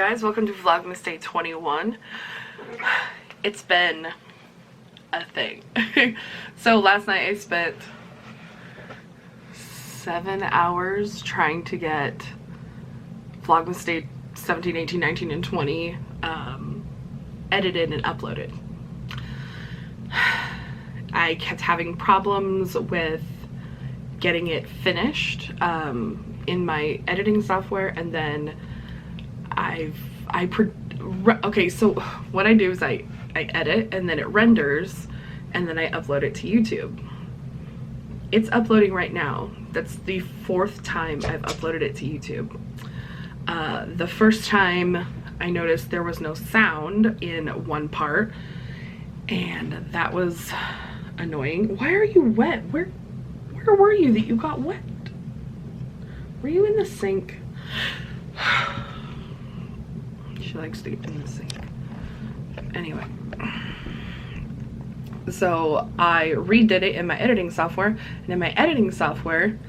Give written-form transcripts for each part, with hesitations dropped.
guys, welcome to Vlogmas Day 21. It's been a thing. So last night I spent 7 hours trying to get Vlogmas Day 17, 18, 19, and 20 edited and uploaded. I kept having problems with getting it finished in my editing software, and then okay, so what I do is I edit, and then it renders, and then I upload it to YouTube. It's uploading right now. That's the 4th time I've uploaded it to YouTube. The first time I noticed there was no sound in one part, and that was annoying. Why are you wet? Where were you that you got wet? Were you in the sink? She likes to get in the sink. Anyway, so I redid it in my editing software, and in my editing software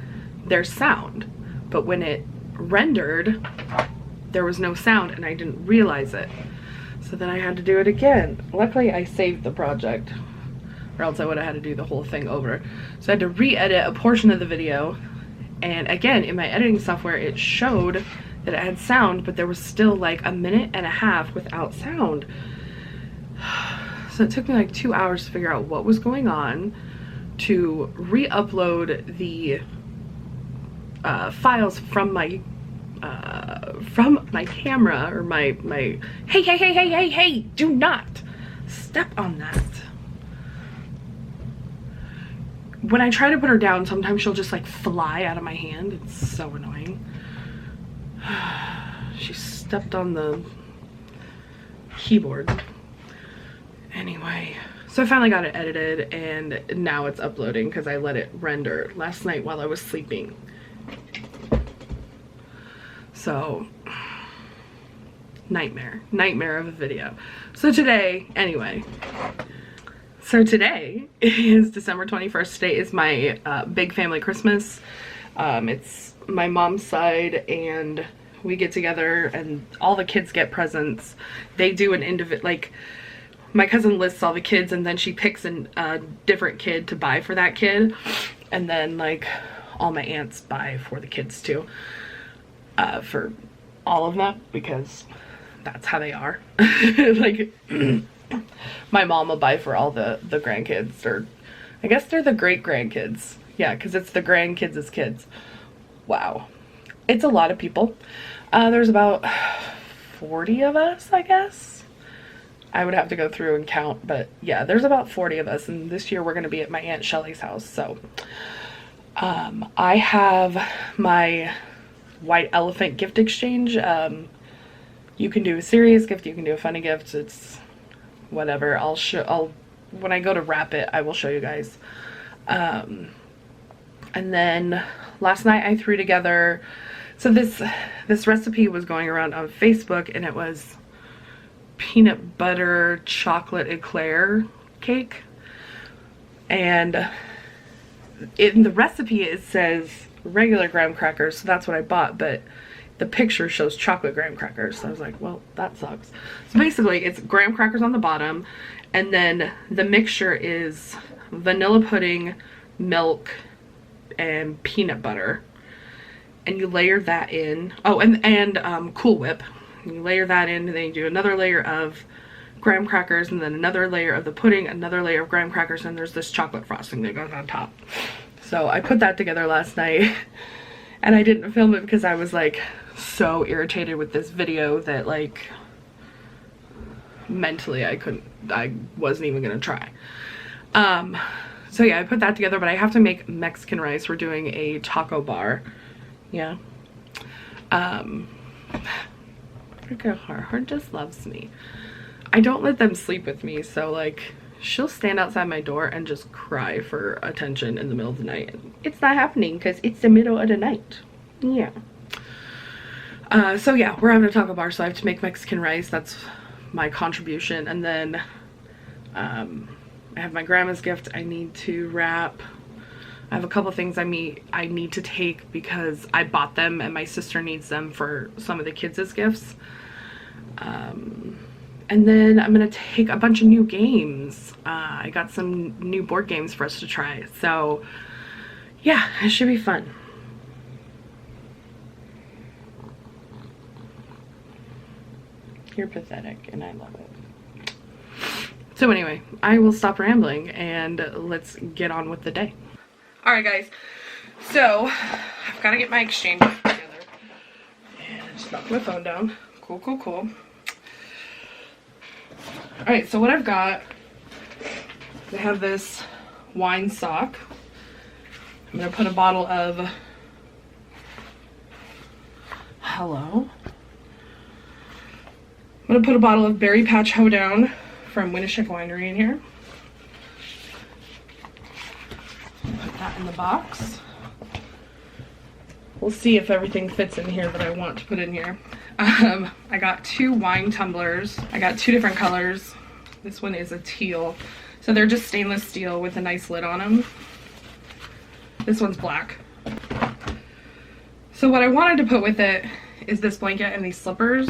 there's sound, but when it rendered there was no sound, and I didn't realize it. So then I had to do it again. Luckily I saved the project, or else I would have had to do the whole thing over. So I had to re-edit a portion of the video, and again in my editing software it showed that it had sound, but there was still like a minute and a half without sound. So it took me like 2 hours to figure out what was going on, to re-upload the files from my camera, or my hey, do not step on that. When I try to put her down, sometimes she'll just like fly out of my hand. It's so annoying. She stepped on the keyboard. Anyway, so I finally got it edited, and now it's uploading because I let it render last night while I was sleeping. So nightmare of a video. So today, anyway, so today is December 21st. Today is my big family Christmas. It's my mom's side, and we get together and all the kids get presents. They do an individual, like my cousin lists all the kids, and then she picks a different kid to buy for that kid, and then like all my aunts buy for the kids too, for all of them, because that's how they are. Like my mom will buy for all the grandkids, or I guess they're the great grandkids. Yeah, because it's the grandkids' kids. Wow, it's a lot of people. There's about 40 of us, I guess. I would have to go through and count, but yeah, there's about 40 of us, and this year we're going to be at my Aunt Shelly's house. So I have my white elephant gift exchange. You can do a serious gift, you can do a funny gift, it's whatever. When I go to wrap it, I will show you guys. And then last night I threw together, so this recipe was going around on Facebook, and it was peanut butter chocolate eclair cake, and in the recipe it says regular graham crackers, so that's what I bought, but the picture shows chocolate graham crackers, so I was like, well, that sucks. So basically it's graham crackers on the bottom, and then the mixture is vanilla pudding, milk, and peanut butter, and you layer that in. Oh, and Cool Whip. You layer that in, and then you do another layer of graham crackers, and then another layer of the pudding, another layer of graham crackers, and there's this chocolate frosting that goes on top. So I put that together last night, and I didn't film it because I was like so irritated with this video that like mentally I wasn't even gonna try. So yeah, I put that together, but I have to make Mexican rice. We're doing a taco bar. Yeah. Look at her. Her just loves me. I don't let them sleep with me, so like she'll stand outside my door and just cry for attention in the middle of the night. It's not happening because it's the middle of the night. Yeah. So yeah, we're having a taco bar, so I have to make Mexican rice. That's my contribution. And then I have my grandma's gift I need to wrap. I have a couple things I need to take because I bought them and my sister needs them for some of the kids' gifts. And then I'm gonna take a bunch of new games. I got some new board games for us to try. So yeah, it should be fun. You're pathetic and I love it. So anyway, I will stop rambling and let's get on with the day. All right guys, so I've got to get my exchange together. And I just knocked my phone down. Cool, cool, cool. All right, so what I've got, I have this wine sock. I'm gonna put a bottle of, hello. I'm gonna put a bottle of Berry Patch Hoedown from Winishek Winery in here. Put that in the box. We'll see if everything fits in here that I want to put in here. I got 2 wine tumblers. I got 2 different colors. This one is a teal. So they're just stainless steel with a nice lid on them. This one's black. So what I wanted to put with it is this blanket and these slippers.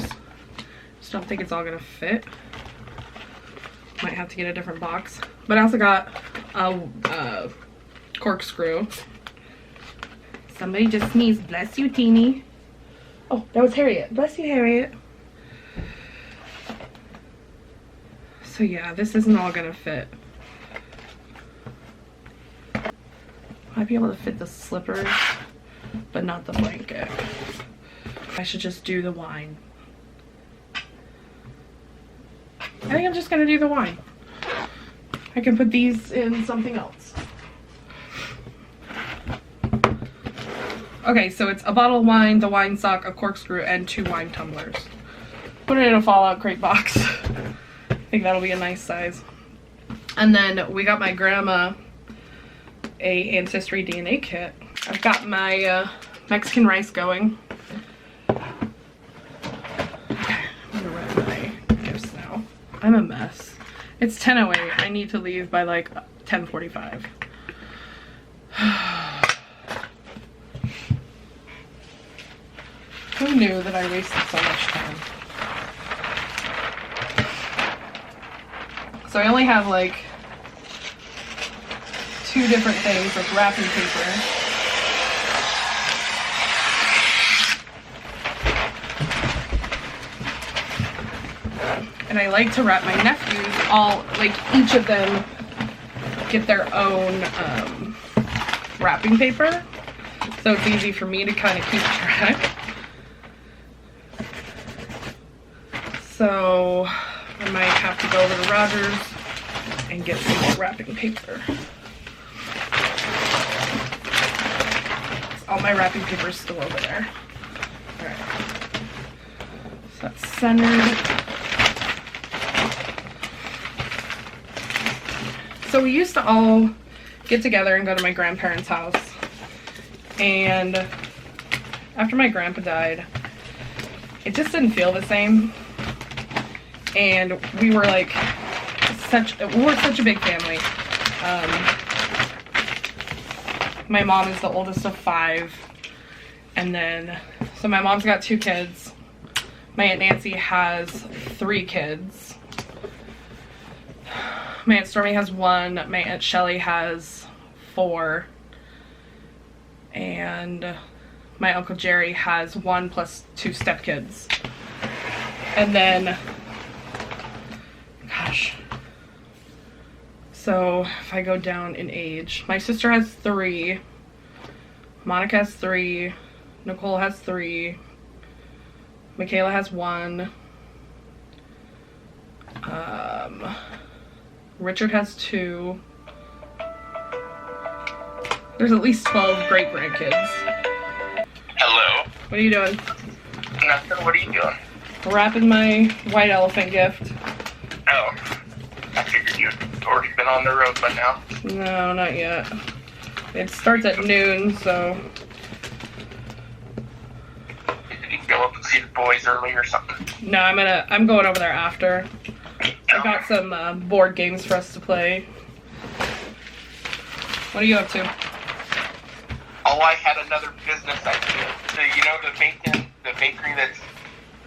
Just don't think it's all gonna fit. Might have to get a different box. But I also got a corkscrew. Somebody just sneezed. Bless you, Teeny. Oh, that was Harriet. Bless you, Harriet. So yeah, this isn't all gonna fit. Might be able to fit the slippers, but not the blanket. I should just do the wine. I think I'm just gonna do the wine. I can put these in something else. Okay, so it's a bottle of wine, the wine sock, a corkscrew, and 2 wine tumblers. Put it in a Fallout crate box. I think that'll be a nice size. And then we got my grandma a Ancestry DNA kit. I've got my Mexican rice going. Okay, I'm gonna wrap my gifts now. I'm a mess. It's 10:08. I need to leave by like 10:45. Who knew that I wasted so much time? So I only have like 2 different things, like wrapping paper. And I like to wrap my nephews all, like each of them get their own wrapping paper. So it's easy for me to kind of keep track. So I might have to go over to Rogers and get some more wrapping paper. All my wrapping paper is still over there. Alright. So that's centered. So we used to all get together and go to my grandparents' house. And after my grandpa died, it just didn't feel the same. And we were like we're such a big family. My mom is the oldest of 5, and then so my mom's got 2 kids. My Aunt Nancy has 3 kids. My Aunt Stormy has 1. My Aunt Shelley has 4, and my Uncle Jerry has 1 plus 2 stepkids. And then, gosh, so if I go down in age, my sister has 3, Monica has 3, Nicole has 3, Michaela has 1, Richard has 2. There's at least 12 great grandkids. Hello. What are you doing? Nothing. What are you doing? Wrapping my white elephant gift. Oh, I figured you'd already been on the road by now. No, not yet. It starts at noon, so. Did you go up and see the boys early or something? No, I'm going over there after. I got some board games for us to play. What are you up to? Oh, I had another business idea. So you know the bakery that's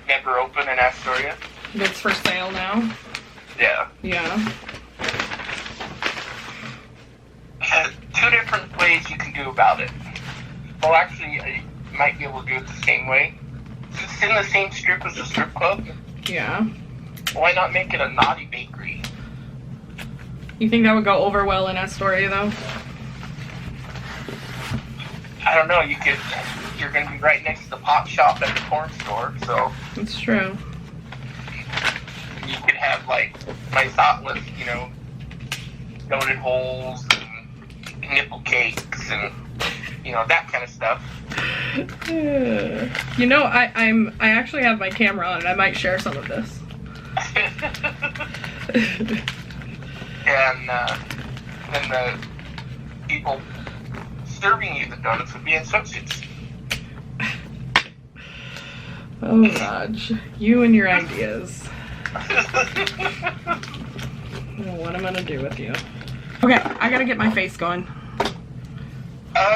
never open in Astoria? That's for sale now? Yeah. Yeah. Has 2 different ways you can do about it. Well, actually, you might be able to do it the same way. Since it's in the same strip as the strip club, Yeah. why not make it a naughty bakery? You think that would go over well in Astoria, though? I don't know, you're going to be right next to the pot shop at the corn store, so It's true. you could have, like, nice outlets, you know, donut holes and nipple cakes and, you know, that kind of stuff. You know, I actually have my camera on and I might share some of this. And then the people serving you the donuts would be associates. Oh gosh, you and your ideas. What am I gonna do with you? Okay, I gotta get my face going.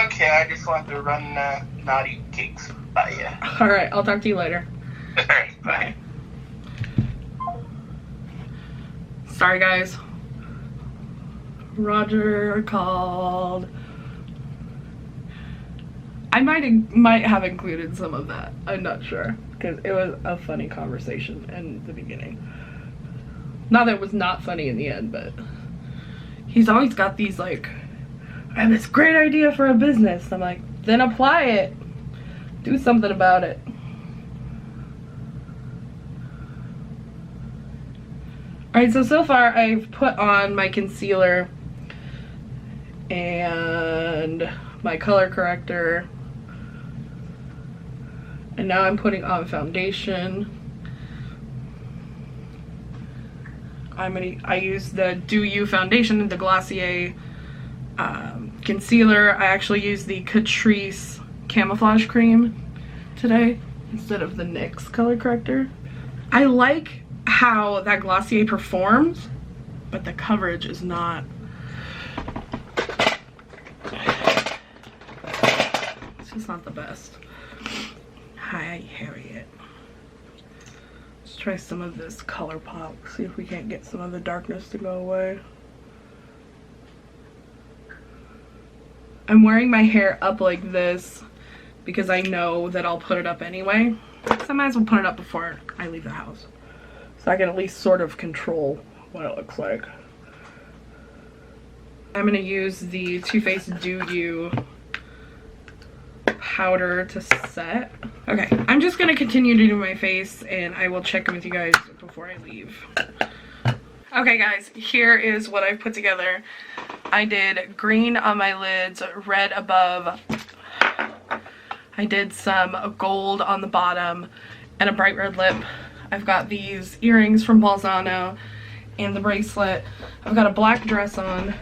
Okay, I just want to run naughty cakes by you. Alright, I'll talk to you later. Alright, bye. Sorry guys. Roger called. I might have included some of that. I'm not sure. Because it was a funny conversation in the beginning. Not that it was not funny in the end, but he's always got these like, I have this great idea for a business. I'm like, then apply it. Do something about it. Alright, so far I've put on my concealer and my color corrector. And now I'm putting on foundation. I use the Do You foundation, the Glossier concealer. I actually use the Catrice camouflage cream today instead of the NYX color corrector. I like how that Glossier performs, but the coverage is not. It's just not the best. Hi, Harriet. Let's try some of this ColourPop. See if we can't get some of the darkness to go away. I'm wearing my hair up like this because I know that I'll put it up anyway. So I might as well put it up before I leave the house, so I can at least sort of control what it looks like. I'm gonna use the Too Faced Do You powder to set. Okay, I'm just gonna continue to do my face and I will check in with you guys before I leave. Okay guys, here is what I've put together. I did green on my lids, red above. I did some gold on the bottom and a bright red lip. I've got these earrings from Balzano and the bracelet. I've got a black dress on.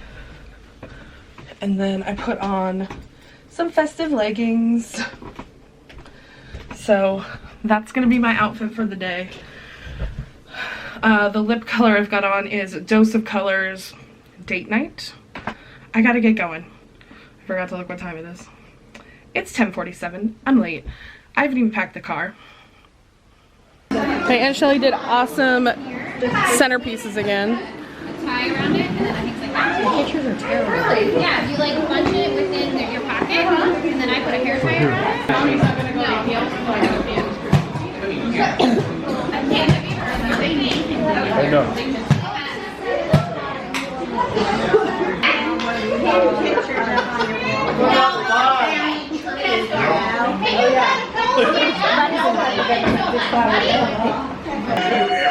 And then I put on some festive leggings. So that's gonna be my outfit for the day. The lip color I've got on is Dose of Colors Date Night. I gotta get going. I forgot to look what time it is. It's 10:47. I'm late. I haven't even packed the car. Hey, Aunt Shelly did awesome centerpieces again. Tie around it, and then I think it's like that. The pictures are terrible. Really? Yeah, you like bunch it within your pocket, and then I put a hair tie around it. Mommy's not gonna go to the I know.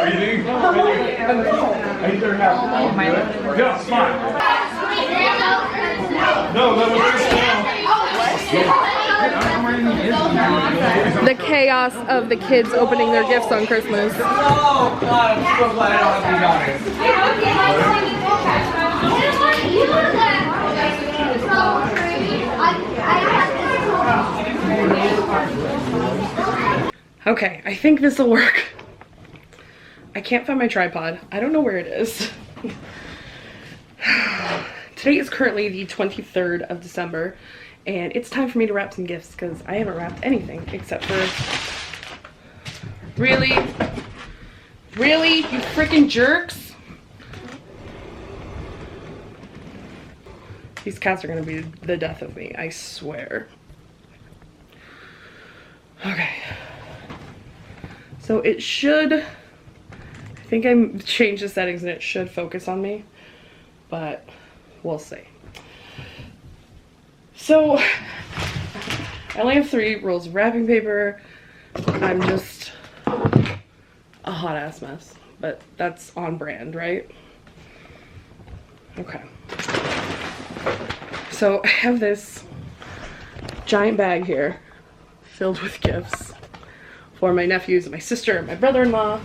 Everything? I either have my lip. Yeah, smile. No, that was The chaos of the kids opening their gifts on Christmas. Oh God, I'm so glad I don't have to be honest. Okay, I think this will work. I can't find my tripod. I don't know where it is. Today is currently the 23rd of December, and it's time for me to wrap some gifts because I haven't wrapped anything except for really Really? You freaking jerks? These cats are gonna be the death of me, I swear. Okay. So it should, I think I changed the settings and it should focus on me, but we'll see. So I only have 3 rolls of wrapping paper. I'm just a hot ass mess, but that's on brand, right? Okay. So I have this giant bag here filled with gifts for my nephews and my sister and my brother-in-law.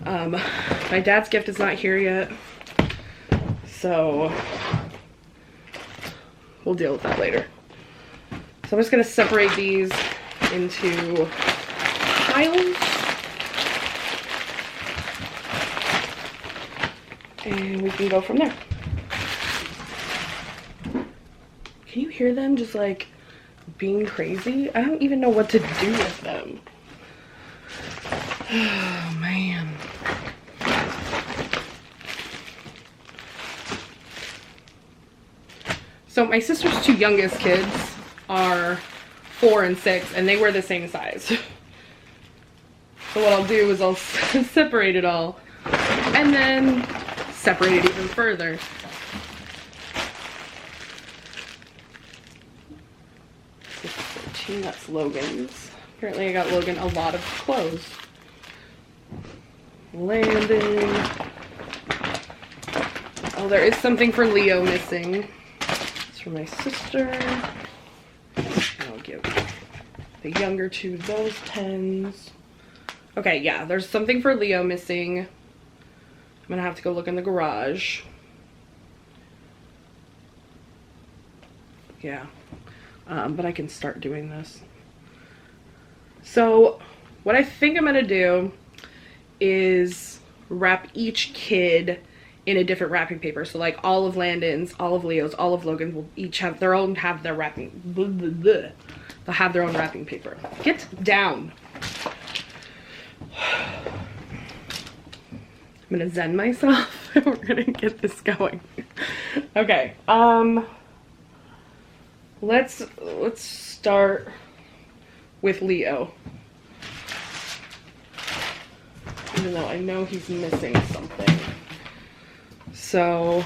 My dad's gift is not here yet, so we'll deal with that later. So I'm just gonna separate these into piles. And we can go from there. Can you hear them just like being crazy? I don't even know what to do with them. Oh man. So my sister's 2 youngest kids are 4 and 6 and they were the same size. So what I'll do is I'll separate it all and then separate it even further. That's Logan's. Apparently I got Logan a lot of clothes. Landon. Oh, there is something for Leo missing. It's for my sister. I'll give the younger 2 those pens. Okay, yeah, there's something for Leo missing. I'm gonna have to go look in the garage. Yeah. But I can start doing this. So what I think I'm gonna do is wrap each kid in a different wrapping paper. So like all of Landon's, all of Leo's, all of Logan's will each have their own, wrapping, they'll have their own wrapping paper. Get down. I'm gonna zen myself. We're gonna get this going. Okay, let's start with Leo. Even though I know he's missing something. So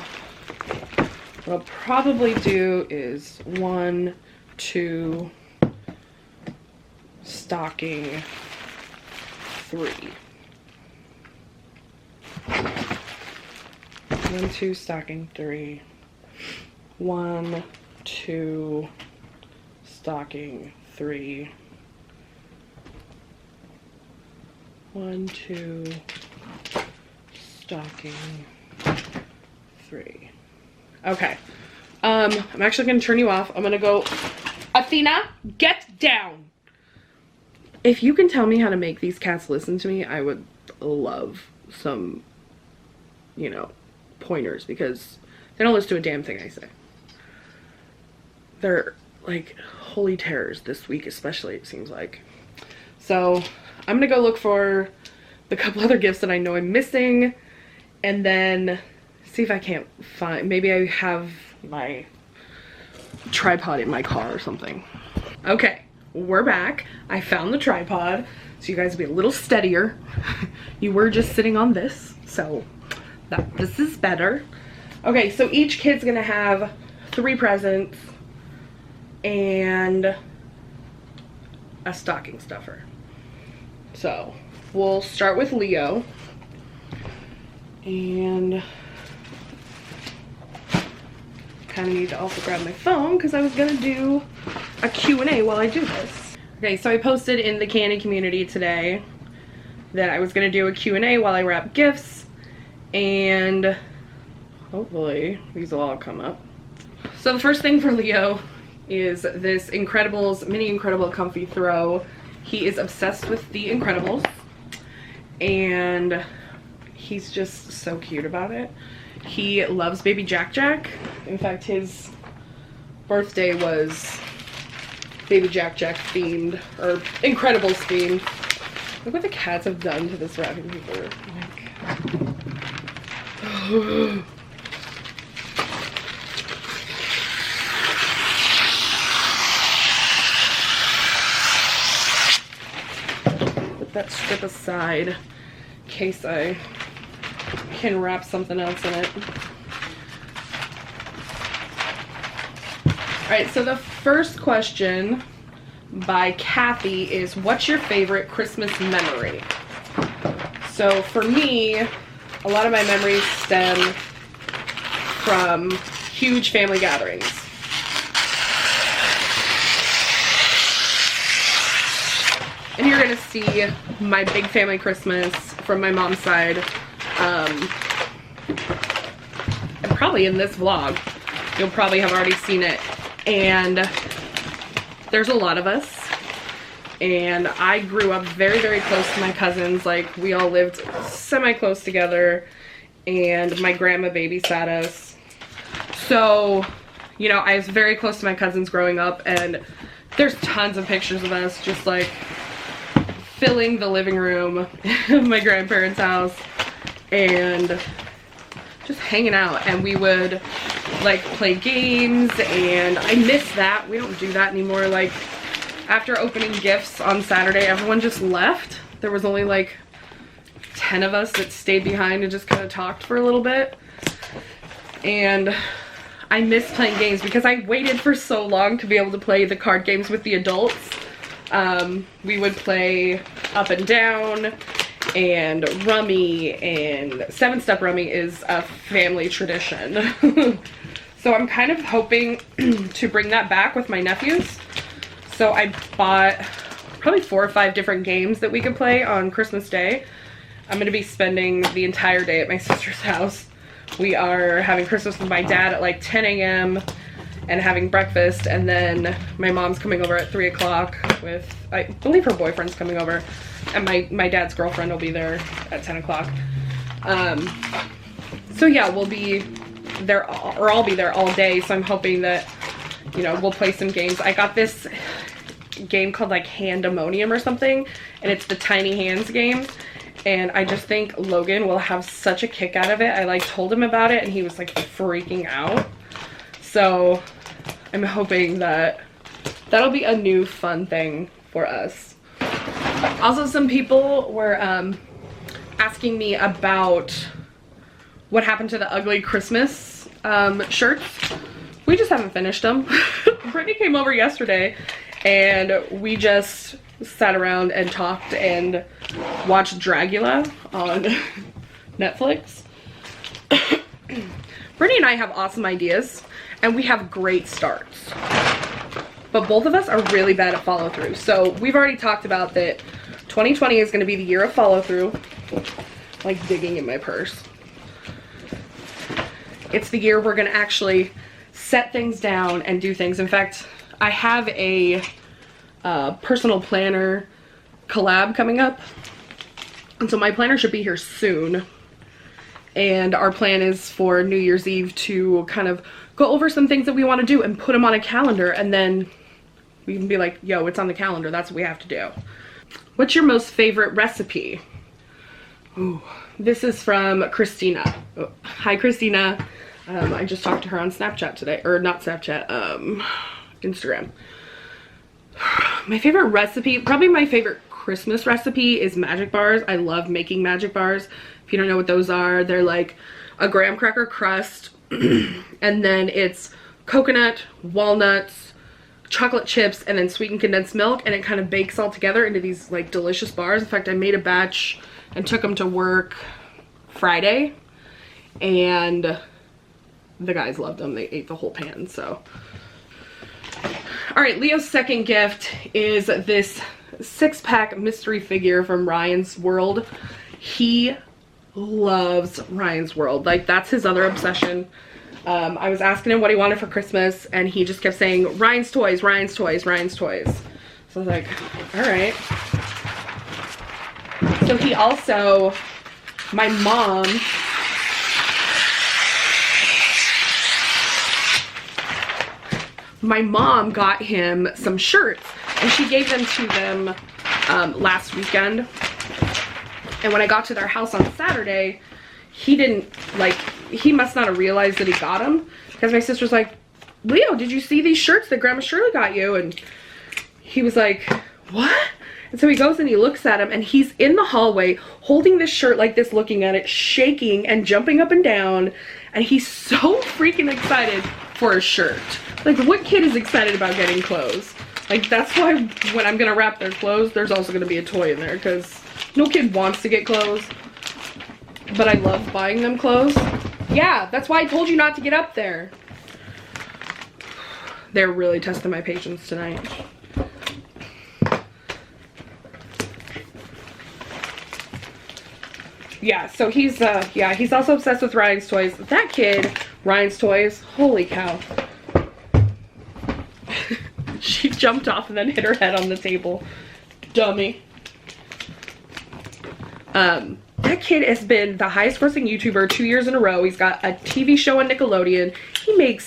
what I'll probably do is 1, 2, stocking 3. 1, 2, stocking 3. 1, 2, stocking 3. 1, 2, stocking 3. Okay. I'm actually gonna turn you off. I'm gonna go, Athena, get down. If you can tell me how to make these cats listen to me, I would love some, you know, pointers, because they don't listen to a damn thing I say. They're like holy terrors this week, especially, it seems like. So I'm gonna go look for the couple other gifts that I know I'm missing, and then see if I can't find, maybe I have my tripod in my car or something. Okay, we're back. I found the tripod, so you guys will be a little steadier. You were just sitting on this, so this is better. Okay, so each kid's gonna have 3 presents and a stocking stuffer. So we'll start with Leo, and kind of need to also grab my phone because I was gonna do a Q&A while I do this. Okay, so I posted in the Kandy community today that I was gonna do a Q&A while I wrap gifts, and hopefully these will all come up. So the first thing for Leo is this Incredibles mini Incredible comfy throw. He is obsessed with the Incredibles and he's just so cute about it. He loves Baby Jack Jack. In fact, his birthday was Baby Jack Jack themed, or Incredibles themed. Look what the cats have done to this wrapping paper. Like... Put that strip aside in case I can wrap something else in it. Alright, so the first question by Kathy is, what's your favorite Christmas memory? So for me, a lot of my memories stem from huge family gatherings. And you're gonna see my big family Christmas from my mom's side, and probably in this vlog. You'll probably have already seen it. And there's a lot of us, and I grew up very, very close to my cousins. Like, we all lived semi-close together, and my grandma babysat us. So, you know, I was very close to my cousins growing up, and there's tons of pictures of us just like filling the living room of my grandparents' house and just hanging out. And we would like play games, and I miss that. We don't do that anymore. Like, after opening gifts on Saturday, everyone just left. There was only like 10 of us that stayed behind and just kind of talked for a little bit. And I miss playing games because I waited for so long to be able to play the card games with the adults. We would play Up and Down and Rummy, and 7-Step Rummy is a family tradition. So I'm kind of hoping to bring that back with my nephews. So I bought probably 4 or 5 different games that we could play on Christmas Day. I'm going to be spending the entire day at my sister's house. We are having Christmas with my dad at like 10 a.m. and having breakfast, and then my mom's coming over at 3 o'clock with, I believe her boyfriend's coming over, and my dad's girlfriend will be there at 10 o'clock. So yeah, we'll be there, or I'll be there all day, so I'm hoping that, you know, we'll play some games. I got this game called like Handemonium or something, and it's the Tiny Hands game, and I just think Logan will have such a kick out of it. I like told him about it, and he was like freaking out. So I'm hoping that that'll be a new fun thing for us. Also, some people were asking me about what happened to the ugly Christmas shirts. We just haven't finished them. Brittany came over yesterday, and we just sat around and talked and watched Dragula on Netflix. Brittany and I have awesome ideas, and we have great starts. But both of us are really bad at follow through. So we've already talked about that 2020 is going to be the year of follow through. Like digging in my purse. It's the year we're going to actually set things down and do things. In fact, I have a personal planner collab coming up. And so my planner should be here soon. And our plan is for New Year's Eve to kind of go over some things that we want to do and put them on a calendar, and then we can be like, yo, it's on the calendar, that's what we have to do. What's your most favorite recipe? Ooh, this is from Christina. Oh, hi, Christina. I just talked to her on Snapchat today, or not Snapchat, Instagram. My favorite recipe, probably my favorite Christmas recipe is magic bars. I love making magic bars. If you don't know what those are, they're like a graham cracker crust, and then it's coconut, walnuts, chocolate chips, and then sweetened condensed milk, and it kind of bakes all together into these like delicious bars. In fact, I made a batch and took them to work Friday, and the guys loved them. They ate the whole pan. So all right, Leo's second gift is this 6-pack mystery figure from Ryan's World. He loves Ryan's World. Like, that's his other obsession. I was asking him what he wanted for Christmas, and he just kept saying, Ryan's toys, Ryan's toys, Ryan's toys. So I was like, all right. So he also, my mom got him some shirts, and she gave them to them last weekend. And when I got to their house on Saturday, he didn't, like, he must not have realized that he got them. Because my sister's like, Leo, did you see these shirts that Grandma Shirley got you? And he was like, what? And so he goes and he looks at him, and he's in the hallway holding this shirt like this, looking at it, shaking and jumping up and down. And he's so freaking excited for a shirt. Like, what kid is excited about getting clothes? Like, that's why when I'm gonna wrap their clothes, there's also gonna be a toy in there, because no kid wants to get clothes. But I love buying them clothes. Yeah, that's why I told you not to get up there. They're really testing my patience tonight. Yeah, so he's also obsessed with Ryan's toys. That kid, Ryan's toys, holy cow. She jumped off and then hit her head on the table. Dummy. That kid has been the highest grossing YouTuber 2 years in a row. He's got a TV show on Nickelodeon. He makes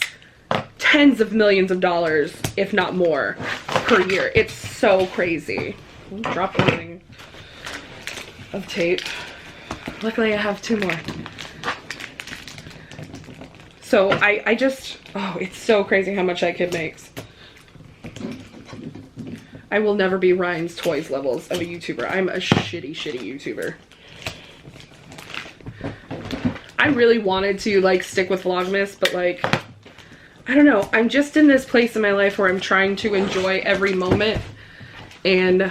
tens of millions of dollars, if not more, per year. It's so crazy. Drop something of tape. Luckily I have 2 more. So I just, oh, it's so crazy how much that kid makes. I will never be Ryan's Toys levels of a YouTuber. I'm a shitty YouTuber. I really wanted to, like, stick with Vlogmas, but, like, I don't know. I'm just in this place in my life where I'm trying to enjoy every moment. And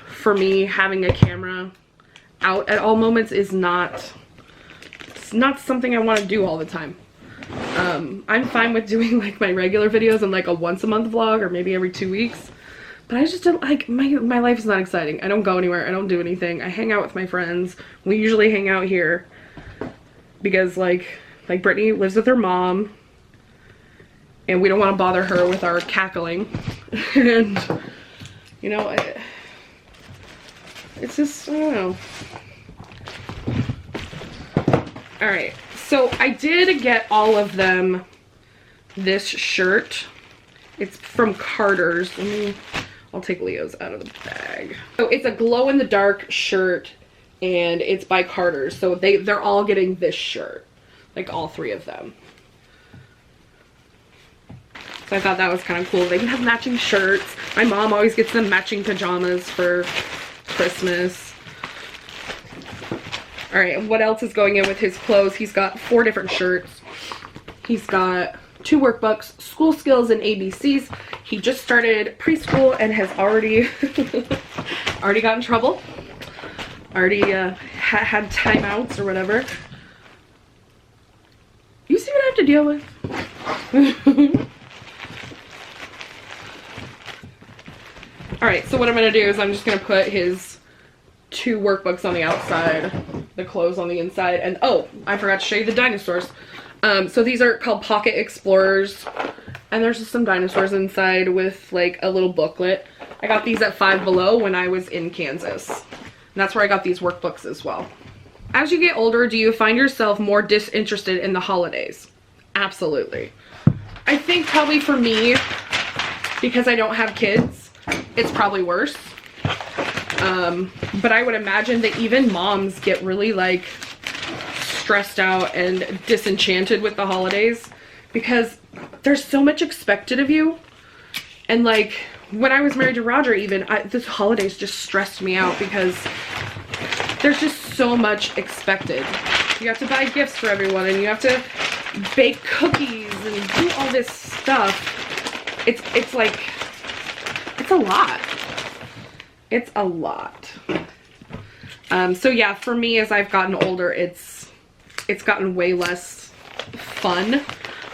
for me, having a camera out at all moments is not, it's not something I want to do all the time. I'm fine with doing, like, my regular videos and, like, a once a month vlog or maybe every 2 weeks. But I just don't, like, my life is not exciting. I don't go anywhere. I don't do anything. I hang out with my friends. We usually hang out here because, like Brittany lives with her mom, and we don't want to bother her with our cackling. And, you know, it's just, I don't know. Alright, so I did get all of them this shirt. It's from Carter's. I'll take Leo's out of the bag. So it's a glow-in-the-dark shirt, and it's by Carter's. So they're all getting this shirt, like all 3 of them. So I thought that was kind of cool. They can have matching shirts. My mom always gets them matching pajamas for Christmas. All right, what else is going in with his clothes? He's got 4 different shirts. He's got 2 workbooks, school skills and ABCs. He just started preschool and has already got in trouble. Already had timeouts or whatever. You see what I have to deal with? Alright, so what I'm going to do is I'm just going to put his 2 workbooks on the outside, the clothes on the inside, and oh, I forgot to show you the dinosaurs. So these are called Pocket Explorers, and there's just some dinosaurs inside with, like, a little booklet. I got these at Five Below when I was in Kansas. And that's where I got these workbooks as well. As you get older, do you find yourself more disinterested in the holidays? Absolutely. I think probably for me, because I don't have kids, it's probably worse. But I would imagine that even moms get really, like, stressed out and disenchanted with the holidays because there's so much expected of you. And, like, when I was married to Roger, even this holidays just stressed me out because there's just so much expected. You have to buy gifts for everyone, and you have to bake cookies and do all this stuff. It's like, it's a lot. It's a lot. So yeah, for me, as I've gotten older, it's gotten way less fun.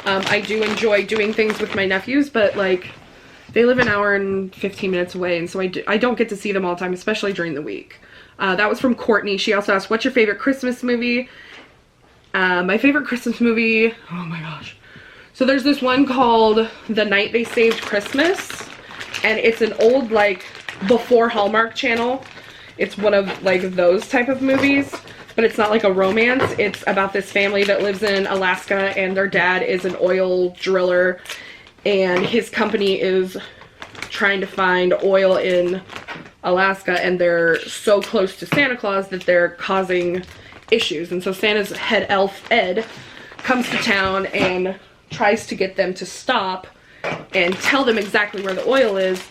I do enjoy doing things with my nephews, but, like, they live an hour and 15 minutes away, and so I don't get to see them all the time, especially during the week. That was from Courtney. She also asked, what's your favorite Christmas movie? My favorite Christmas movie, oh my gosh. So there's this one called The Night They Saved Christmas, and it's an old, like, before Hallmark Channel. It's one of, like, those type of movies, but it's not like a romance. It's about this family that lives in Alaska, and their dad is an oil driller, and his company is trying to find oil in Alaska, and they're so close to Santa Claus that they're causing issues. And so Santa's head elf, Ed, comes to town and tries to get them to stop and tell them exactly where the oil is.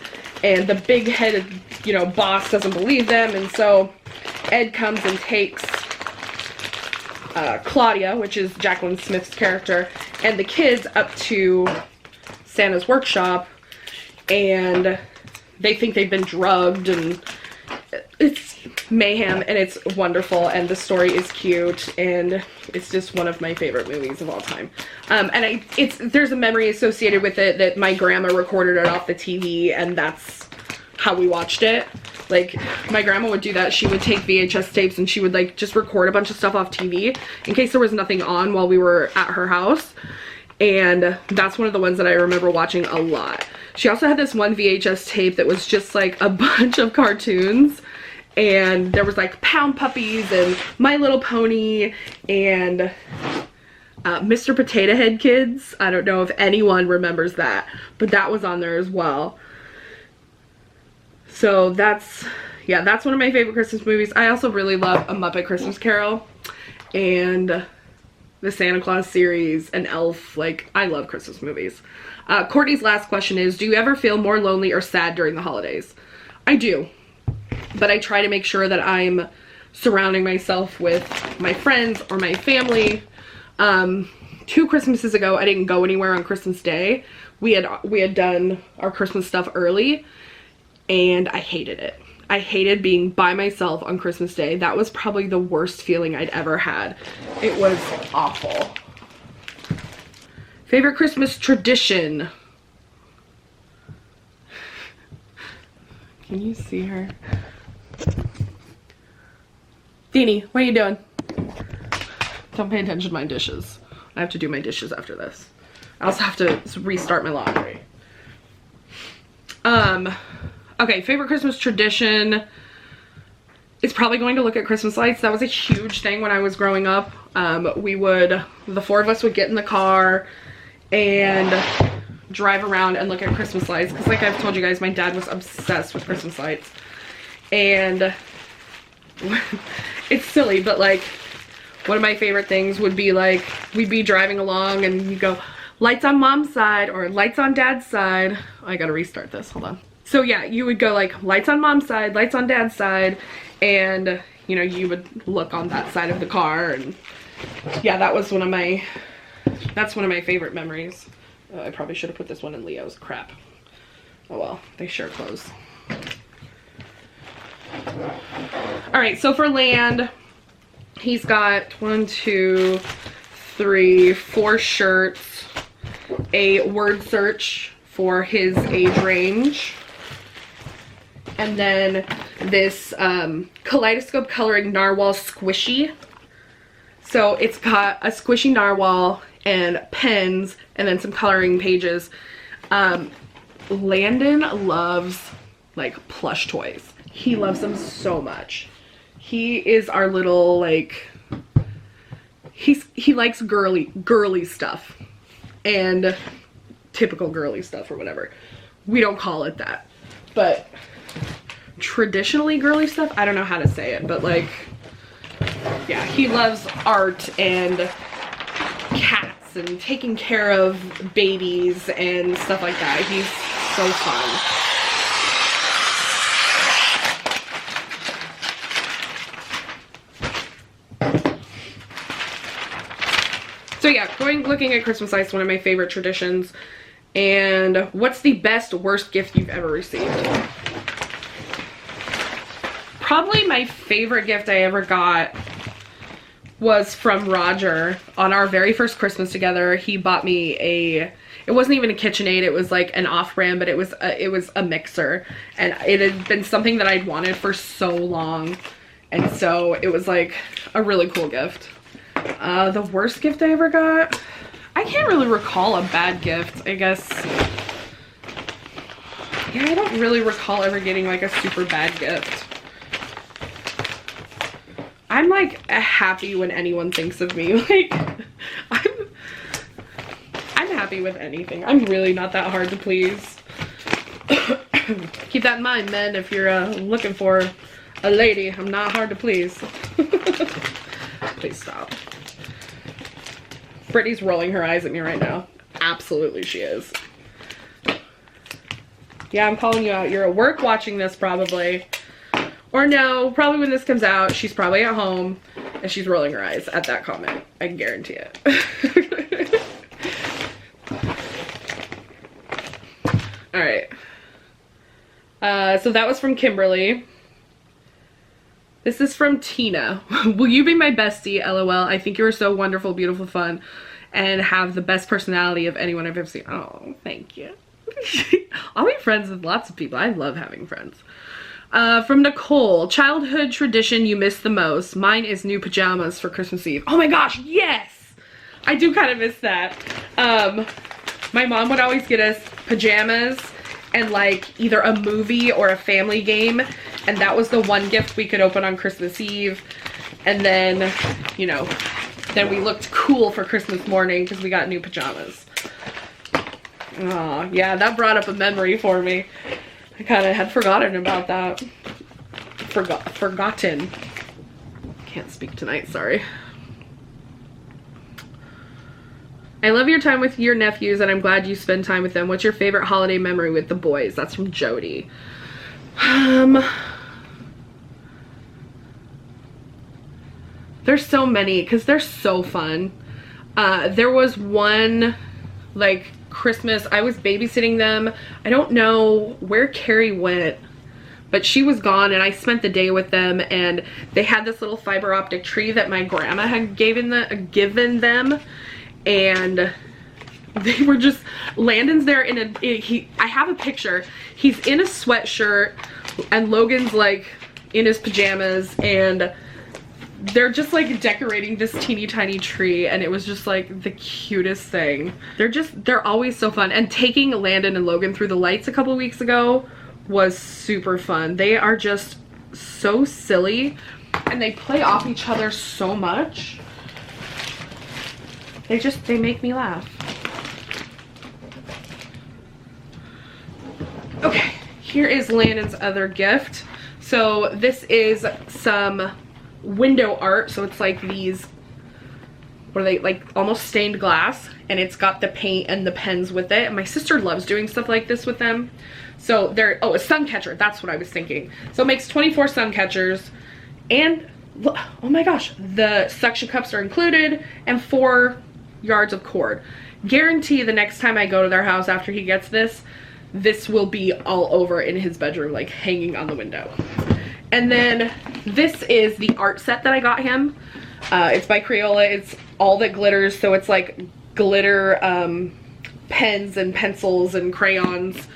And the big-headed, you know, boss doesn't believe them. And so Ed comes and takes Claudia, which is Jacqueline Smith's character, and the kids up to Santa's workshop, and they think they've been drugged, and it's mayhem, and it's wonderful, and the story is cute, and it's just one of my favorite movies of all time. And there's a memory associated with it that my grandma recorded it off the TV, and that's how we watched it. Like, my grandma would do that. She would take VHS tapes and she would like just record a bunch of stuff off TV in case there was nothing on while we were at her house. And that's one of the ones that I remember watching a lot. She also had this one VHS tape that was just like a bunch of cartoons. And there was like Pound Puppies and My Little Pony and Mr. Potato Head Kids. I don't know if anyone remembers that, but that was on there as well. So that's one of my favorite Christmas movies. I also really love A Muppet Christmas Carol and the Santa Claus series and Elf. Like, I love Christmas movies. Courtney's last question is, do you ever feel more lonely or sad during the holidays? I do, but I try to make sure that I'm surrounding myself with my friends or my family. 2 Christmases ago, I didn't go anywhere on Christmas Day. We had done our Christmas stuff early, and I hated it. I hated being by myself on Christmas Day. That was probably the worst feeling I'd ever had. It was awful. Favorite Christmas tradition? Can you see her? Deanie, what are you doing? Don't pay attention to my dishes. I have to do my dishes after this. I also have to restart my laundry. Okay, favorite Christmas tradition is probably going to look at Christmas lights. That was a huge thing when I was growing up. The 4 of us would get in the car and drive around and look at Christmas lights. Because like I've told you guys, my dad was obsessed with Christmas lights. And it's silly, but like one of my favorite things would be like, we'd be driving along and you go, lights on mom's side or lights on dad's side. I gotta restart this, hold on. So yeah, you would go like lights on mom's side, lights on dad's side, and you know, you would look on that side of the car, and yeah, that's one of my favorite memories. I probably should have put this one in Leo's, crap. Oh well, they share clothes. All right, so for Land, he's got 1, 2, 3, 4 shirts, a word search for his age range, and then this kaleidoscope coloring narwhal squishy. So it's got a squishy narwhal and pens and then some coloring pages. Landon loves like plush toys. He loves them so much. He is our little like, he likes girly stuff and typical girly stuff or whatever. We don't call it that, but traditionally girly stuff, I don't know how to say it, but like, yeah, he loves art and cats and taking care of babies and stuff like that. He's so fun. So yeah, looking at Christmas lights, one of my favorite traditions. And what's the best, worst gift you've ever received? Probably my favorite gift I ever got was from Roger. On our very first Christmas together, he bought me it wasn't even a KitchenAid, it was like an off-brand, but it was a mixer. And it had been something that I'd wanted for so long. And so it was like a really cool gift. The worst gift I ever got? I can't really recall a bad gift, I guess. Yeah, I don't really recall ever getting like a super bad gift. I'm like happy when anyone thinks of me. Like, I'm happy with anything. I'm really not that hard to please. Keep that in mind, men, if you're looking for a lady. I'm not hard to please. Please stop. Brittany's rolling her eyes at me right now. Absolutely she is. Yeah, I'm calling you out. You're at work watching this probably. Or no, probably when this comes out, she's probably at home and she's rolling her eyes at that comment. I can guarantee it. All right. So that was from Kimberly. This is from Tina. Will you be my bestie? LOL. I think you are so wonderful, beautiful, fun, and have the best personality of anyone I've ever seen. Oh, thank you. I'll be friends with lots of people. I love having friends. From Nicole. Childhood tradition you miss the most. Mine is new pajamas for Christmas Eve. Oh my gosh, yes! I do kind of miss that. My mom would always get us pajamas and like either a movie or a family game, and that was the one gift we could open on Christmas Eve. And then, you know, then we looked cool for Christmas morning because we got new pajamas. Oh yeah, that brought up a memory for me. I kind of had forgotten about that. Forgotten. Can't speak tonight, sorry. I love your time with your nephews and I'm glad you spend time with them. What's your favorite holiday memory with the boys? That's from Jody. There's so many because they're so fun. There was one like Christmas, I was babysitting them. I don't know where Carrie went, but she was gone and I spent the day with them, and they had this little fiber optic tree that my grandma had given them, and they were just, Landon's there in a, I have a picture, he's in a sweatshirt and Logan's like in his pajamas, and they're just like decorating this teeny tiny tree, and it was just like the cutest thing. They're always so fun, and taking Landon and Logan through the lights a couple weeks ago was super fun. They are just so silly and they play off each other so much. They make me laugh. Okay, here is Landon's other gift. So this is some window art. So it's like these, what are they, like almost stained glass, and it's got the paint and the pens with it. And my sister loves doing stuff like this with them. So they're, oh, a sun catcher, that's what I was thinking. So it makes 24 sun catchers, and oh my gosh, the suction cups are included, and 4 yards of cord. Guarantee the next time I go to their house after he gets this, this will be all over in his bedroom, like hanging on the window. And then this is the art set that I got him. It's by Crayola. It's all that glitters, so it's like glitter pens and pencils and crayons,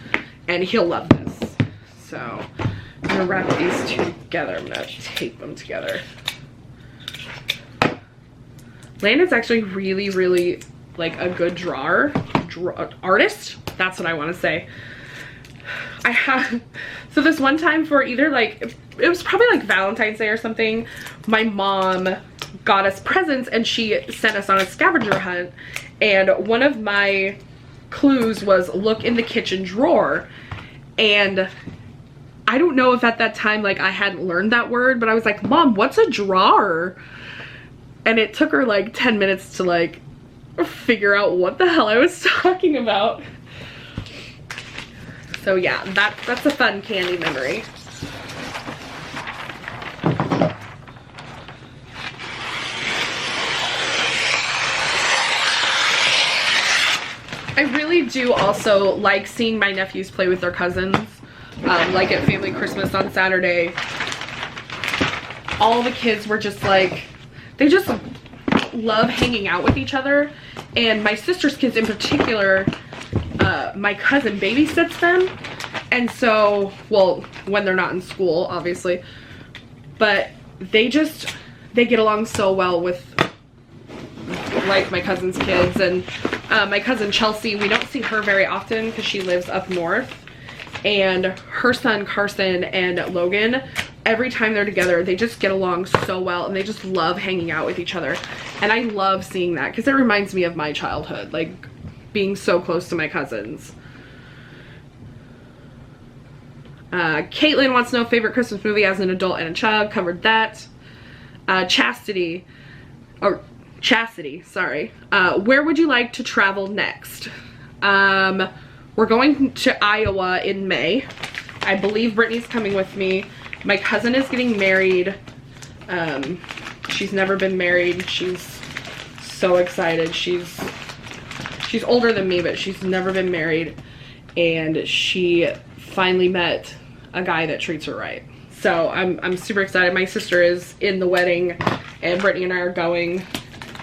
and he'll love this. So I'm gonna wrap these two together. I'm gonna tape them together. Landon's actually really, really like a good artist. That's what I want to say. I have, so this one time for either like, it was probably like Valentine's Day or something, my mom got us presents and she sent us on a scavenger hunt, and one of my clues was look in the kitchen drawer, and I don't know if at that time like I hadn't learned that word, but I was like, Mom, what's a drawer? And it took her like 10 minutes to like figure out what the hell I was talking about. So yeah, that's a fun candy memory. I really do also like seeing my nephews play with their cousins. Like at Family Christmas on Saturday, all the kids were just like, they just love hanging out with each other. And my sister's kids in particular, my cousin babysits them. And so, well, when they're not in school, obviously. But they get along so well with like my cousin's kids. And my cousin Chelsea, we don't see her very often because she lives up north. And her son Carson and Logan, every time they're together, they just get along so well, and they just love hanging out with each other. And I love seeing that because it reminds me of my childhood, like being so close to my cousins. Caitlin wants to know favorite Christmas movie as an adult and a child. Covered that. Chastity, sorry. Where would you like to travel next? We're going to Iowa in May. I believe Brittany's coming with me. My cousin is getting married. She's never been married. She's so excited. She's older than me, but she's never been married. And she finally met a guy that treats her right. So I'm super excited. My sister is in the wedding and Brittany and I are going.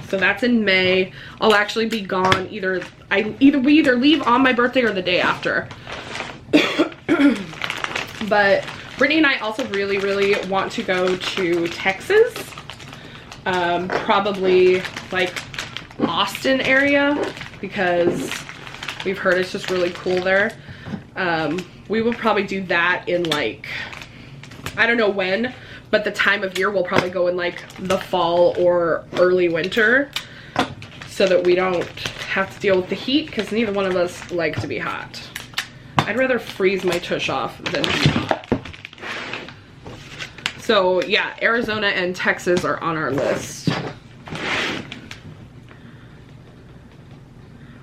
So that's in May. I'll actually be gone we either leave on my birthday or the day after. But Brittany and I also really, really want to go to Texas. Probably like Austin area because we've heard it's just really cool there. We will probably do that in like, I don't know when, but the time of year we'll probably go in like the fall or early winter so that we don't have to deal with the heat because neither one of us like to be hot. I'd rather freeze my tush off than be hot. So yeah, Arizona and Texas are on our list.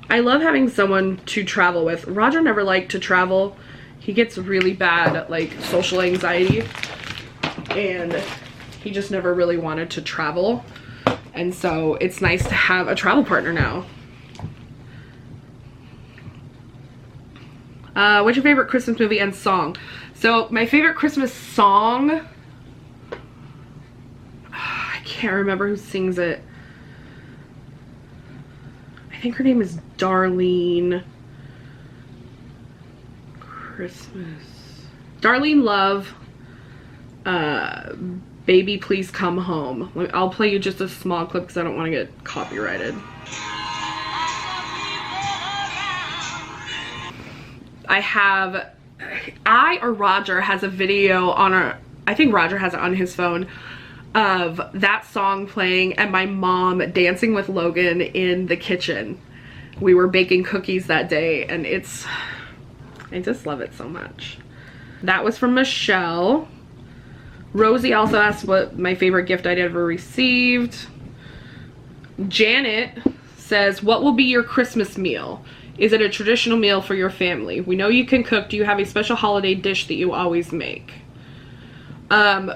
I love having someone to travel with. Roger never liked to travel. He gets really bad like social anxiety and he just never really wanted to travel. And so it's nice to have a travel partner now. What's your favorite Christmas movie and song? So my favorite Christmas song, I can't remember who sings it. I think her name is Darlene. Christmas. Darlene Love. Baby Please Come Home. I'll play you just a small clip because I don't want to get copyrighted. I or Roger has a video on I think Roger has it on his phone of that song playing and my mom dancing with Logan in the kitchen. We were baking cookies that day and I just love it so much. That was from Michelle. Rosie also asked what my favorite gift I'd ever received. Janet says, what will be your Christmas meal? Is it a traditional meal for your family? We know you can cook. Do you have a special holiday dish that you always make?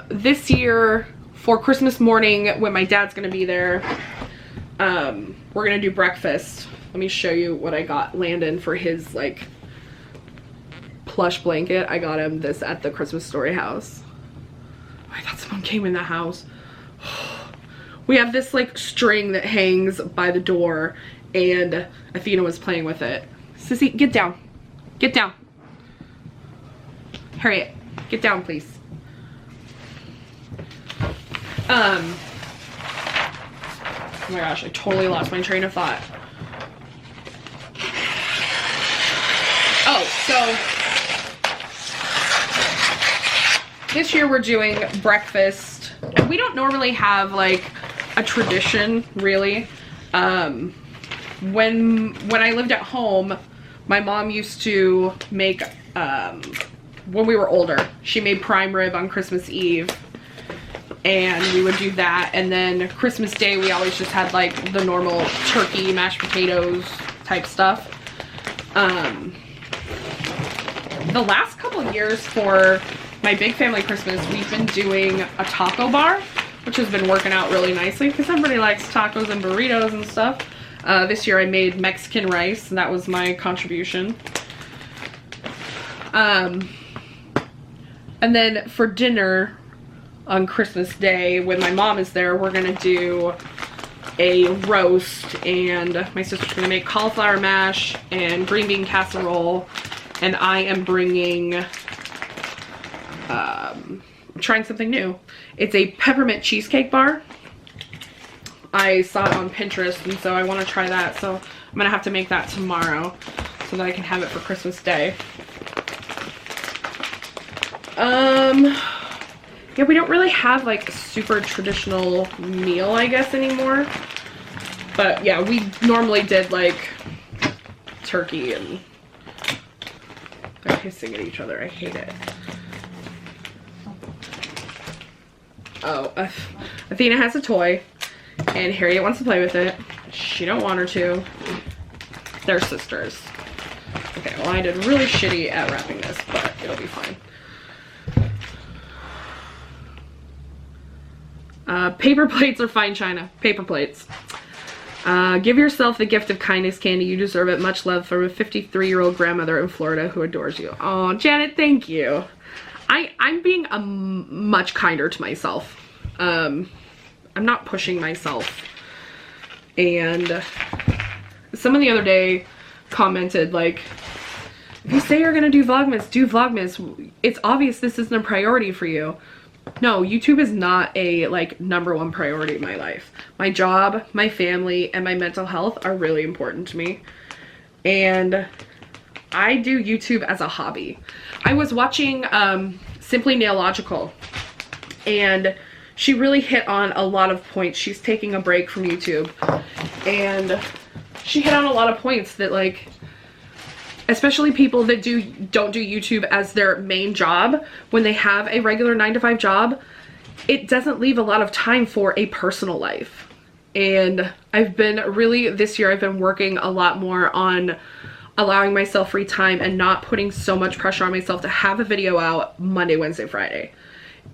This year, for Christmas morning, when my dad's gonna be there, we're gonna do breakfast. Let me show you what I got Landon for his like plush blanket. I got him this at the Christmas Story house. I thought someone came in the house. We have this like string that hangs by the door and Athena was playing with it. Sissy, get down. Get down. Harriet, get down, please. Oh my gosh, I totally lost my train of thought. Oh, so this year we're doing breakfast. And we don't normally have like a tradition, really. When I lived at home, my mom used to make, when we were older, she made prime rib on Christmas Eve. And we would do that. And then Christmas Day, we always just had like the normal turkey, mashed potatoes type stuff. The last couple of years for my big family Christmas, we've been doing a taco bar, which has been working out really nicely because everybody likes tacos and burritos and stuff. This year I made Mexican rice and that was my contribution. And then for dinner on Christmas Day, when my mom is there, we're gonna do a roast and my sister's gonna make cauliflower mash and green bean casserole. And I am bringing, trying something new. It's a peppermint cheesecake bar. I saw it on Pinterest and so I want to try that. So I'm gonna have to make that tomorrow so that I can have it for Christmas Day. Yeah, we don't really have like a super traditional meal, I guess, anymore. But yeah, we normally did like turkey and they're hissing at each other. I hate it. Oh, Athena has a toy, and Harriet wants to play with it. She don't want her to. They're sisters. Okay, well, I did really shitty at wrapping this, but it'll be fine. Paper plates or fine china? Paper plates. Give yourself the gift of kindness, Kandy. You deserve it. Much love from a 53-year-old grandmother in Florida who adores you. Oh, Janet, thank you. I'm being much kinder to myself. I'm not pushing myself. And someone the other day commented, like, if you say you're gonna do Vlogmas, do Vlogmas. It's obvious this isn't a priority for you. No, YouTube is not a, like, #1 priority in my life. My job, my family, and my mental health are really important to me. And I do YouTube as a hobby. I was watching Simply Nailogical, and she really hit on a lot of points. She's taking a break from YouTube, and she hit on a lot of points that, like, especially people that don't do YouTube as their main job, when they have a regular 9-to-5 job, it doesn't leave a lot of time for a personal life. And I've been really, this year I've been working a lot more on allowing myself free time and not putting so much pressure on myself to have a video out Monday, Wednesday, Friday.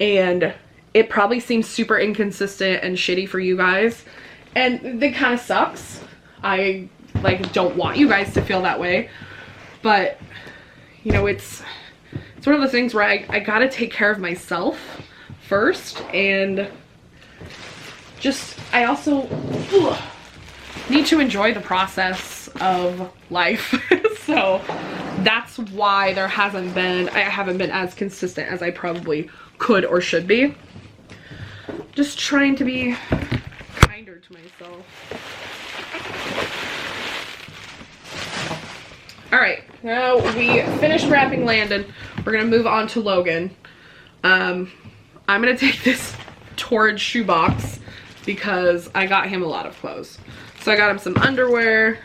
And it probably seems super inconsistent and shitty for you guys, and that kind of sucks. I, like, don't want you guys to feel that way. But, you know, it's one of those things where I gotta take care of myself first, and just, I also need to enjoy the process of life. So that's why I haven't been as consistent as I probably could or should be. Just trying to be kinder to myself. Alright, now we finished wrapping Landon. We're gonna move on to Logan. I'm gonna take this Torrid shoebox because I got him a lot of clothes. So I got him some underwear,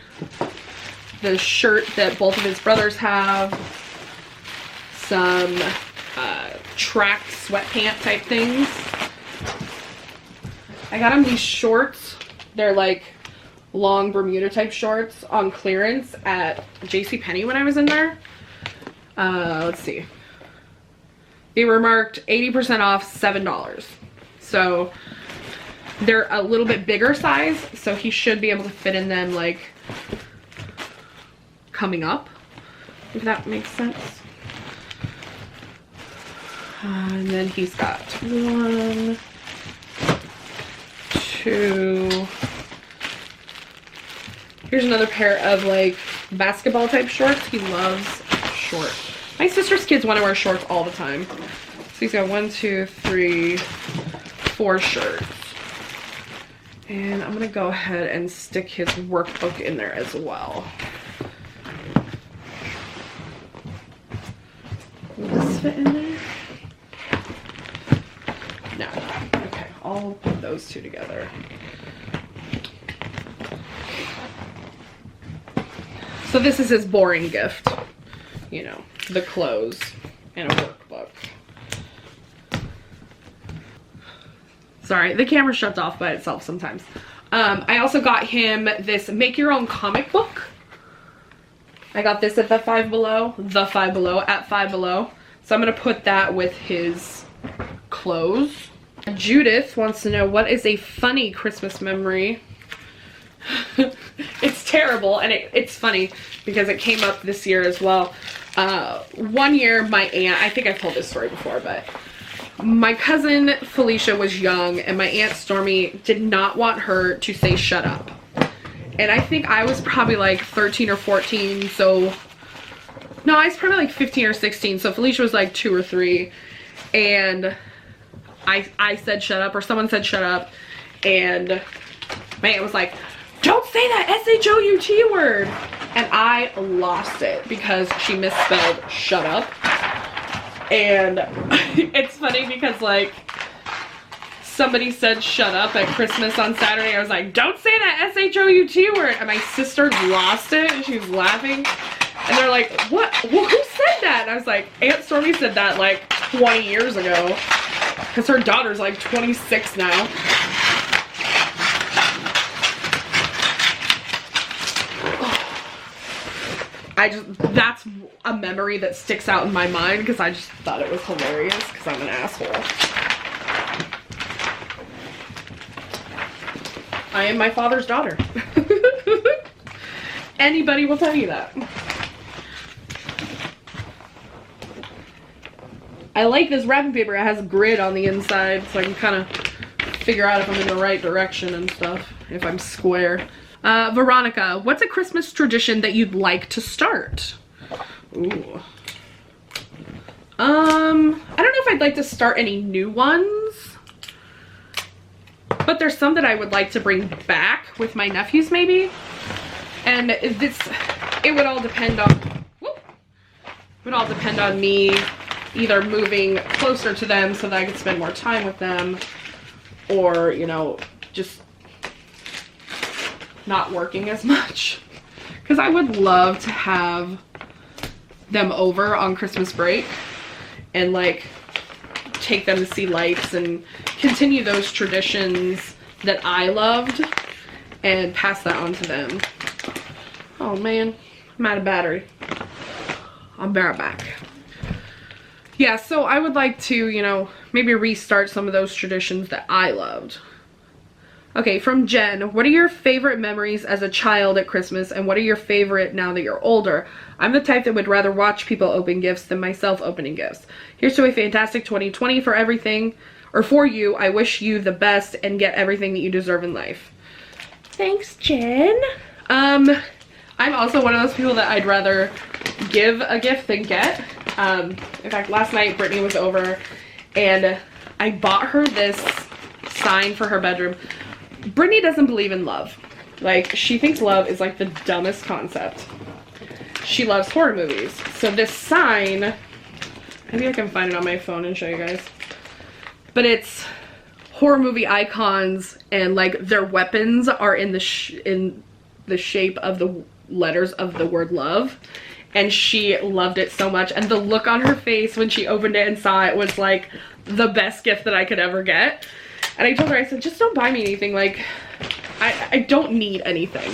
the shirt that both of his brothers have, some track sweatpant type things. I got him these shorts. They're like long Bermuda type shorts on clearance at JCPenney when I was in there. Let's see. They were marked 80% off, $7. So they're a little bit bigger size, so he should be able to fit in them, like, coming up, if that makes sense. And then he's got 1, 2. Here's another pair of, like, basketball type shorts. He loves shorts. My sister's kids want to wear shorts all the time. So he's got 1, 2, 3, 4 shirts. And I'm gonna go ahead and stick his workbook in there as well. Will this fit in there? No. Okay, I'll put those two together. So this is his boring gift. You know, the clothes and a workbook. Sorry, the camera shuts off by itself sometimes. I also got him this make your own comic book. I got this at at Five Below. So I'm gonna put that with his clothes. Judith wants to know, what is a funny Christmas memory? It's terrible, and it's funny because it came up this year as well. One year my aunt, I think I've told this story before, but my cousin Felicia was young, and my aunt Stormy did not want her to say shut up. And I think I was probably like 13 or 14, so no, I was probably like 15 or 16, so Felicia was like 2 or 3, and I said shut up, or someone said shut up, and my aunt was like, don't say that S-H-O-U-T word, and I lost it because she misspelled shut up. And it's funny because, like, somebody said shut up at Christmas on Saturday. I was like, don't say that S-H-O-U-T word. And my sister lost it, and she was laughing. And they're like, what? Well, who said that? And I was like, Aunt Stormy said that like 20 years ago. because her daughter's like 26 now. That's a memory that sticks out in my mind because I just thought it was hilarious because I'm an asshole. I am my father's daughter. Anybody will tell you that. I like this wrapping paper. It has a grid on the inside so I can kind of figure out if I'm in the right direction and stuff, if I'm square. Veronica, what's a Christmas tradition that you'd like to start? Ooh. I don't know if I'd like to start any new ones, but there's some that I would like to bring back with my nephews maybe. And it would all depend on me either moving closer to them so that I could spend more time with them, or, you know, just not working as much. Because I would love to have them over on Christmas break and like take them to see lights and continue those traditions that I loved and pass that on to them. Oh man, I'm out of battery. I'll be right back. Yeah, so I would like to, you know, maybe restart some of those traditions that I loved. Okay, from Jen, what are your favorite memories as a child at Christmas, and what are your favorite now that you're older? I'm the type that would rather watch people open gifts than myself opening gifts. Here's to a fantastic 2020 for everything, or for you. I wish you the best and get everything that you deserve in life. Thanks, Jen. I'm also one of those people that I'd rather give a gift than get. In fact, last night Brittany was over and I bought her this sign for her bedroom. Brittany doesn't believe in love. Like, she thinks love is like the dumbest concept. She loves horror movies. So this sign, maybe I can find it on my phone and show you guys. But it's horror movie icons and like their weapons are in the shape of the letters of the word love. And she loved it so much, and the look on her face when she opened it and saw it was like the best gift that I could ever get. And I told her, I said, just don't buy me anything. Like, I don't need anything.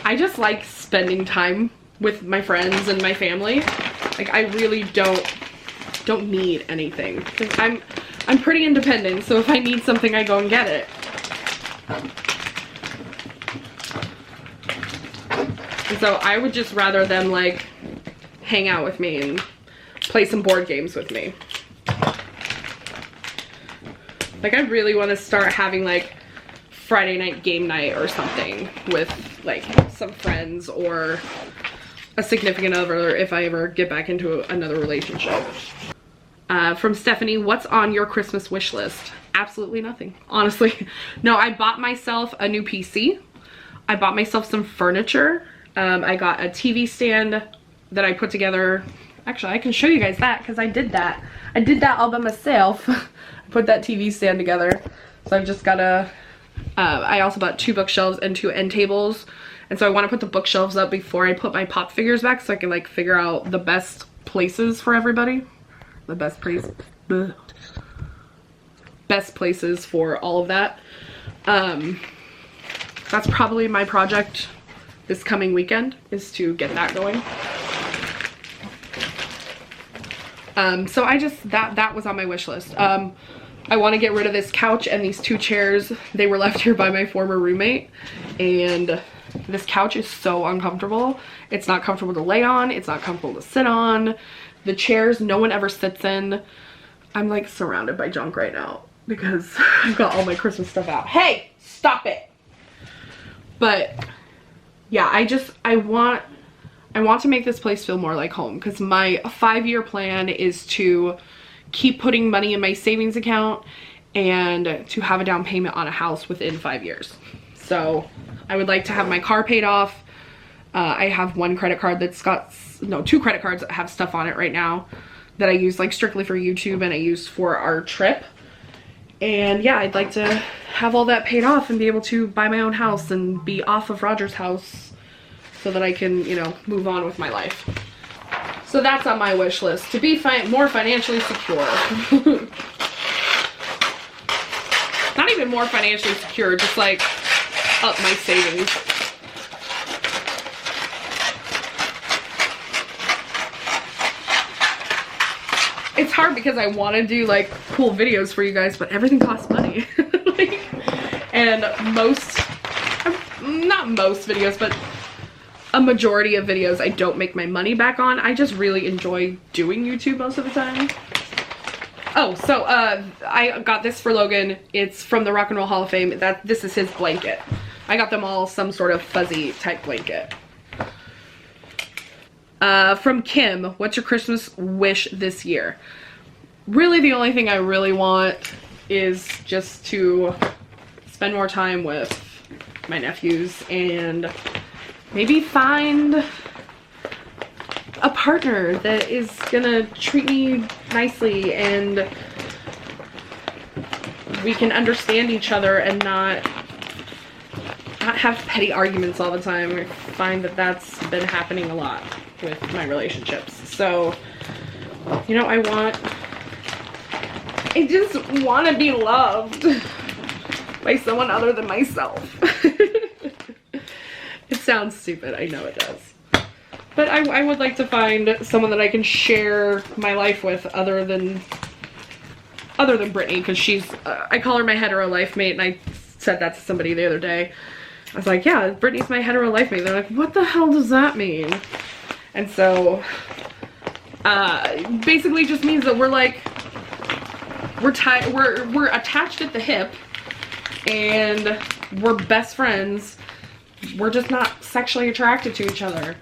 I just like spending time with my friends and my family. Like, I really don't need anything. I'm pretty independent, so if I need something, I go and get it. And so I would just rather them like hang out with me and play some board games with me. Like, I really want to start having like Friday night game night or something with like some friends or a significant other if I ever get back into another relationship. From Stephanie, what's on your Christmas wish list? Absolutely nothing, honestly. No, I bought myself a new PC. I bought myself some furniture. I got a TV stand that I put together. Actually, I can show you guys that because I did that. I did that all by myself. I put that TV stand together. So I've just got I also bought 2 bookshelves and 2 end tables. And so I want to put the bookshelves up before I put my pop figures back so I can like figure out the best places for everybody. The best places for all of that. That's probably my project this coming weekend, is to get that going. So I just, that was on my wish list. I want to get rid of this couch and these 2 chairs. They were left here by my former roommate, and this couch is so uncomfortable. It's not comfortable to lay on. It's not comfortable to sit on. The chairs, no one ever sits in. I'm like surrounded by junk right now because I've got all my Christmas stuff out. Hey, stop it. But yeah, I want to make this place feel more like home, because my 5-year plan is to keep putting money in my savings account and to have a down payment on a house within 5 years. So I would like to have my car paid off. I have 1 credit card that's got, no, 2 credit cards that have stuff on it right now that I use like strictly for YouTube and I use for our trip. And yeah, I'd like to have all that paid off and be able to buy my own house and be off of Roger's house so that I can, you know, move on with my life. So that's on my wish list, to be more financially secure. even more financially secure, just like up my savings. It's hard because I want to do like cool videos for you guys, but everything costs money. Like, and not most videos, but a majority of videos I don't make my money back on. I just really enjoy doing YouTube most of the time. Oh, so I got this for Logan. It's from the Rock and Roll Hall of Fame. This is his blanket. I got them all some sort of fuzzy type blanket. From Kim, what's your Christmas wish this year? Really, the only thing I really want is just to spend more time with my nephews and maybe find a partner that is gonna treat me nicely and we can understand each other and not have petty arguments all the time. I find that that's been happening a lot with my relationships. So, you know, I just want to be loved by someone other than myself. It sounds stupid, I know it does. But I would like to find someone that I can share my life with other than Brittany, because she's, I call her my hetero life mate, and I said that to somebody the other day. I was like, yeah, Brittany's my hetero life mate. They're like, what the hell does that mean? And so, basically just means that we're like, we're attached at the hip, and we're best friends. We're just not sexually attracted to each other.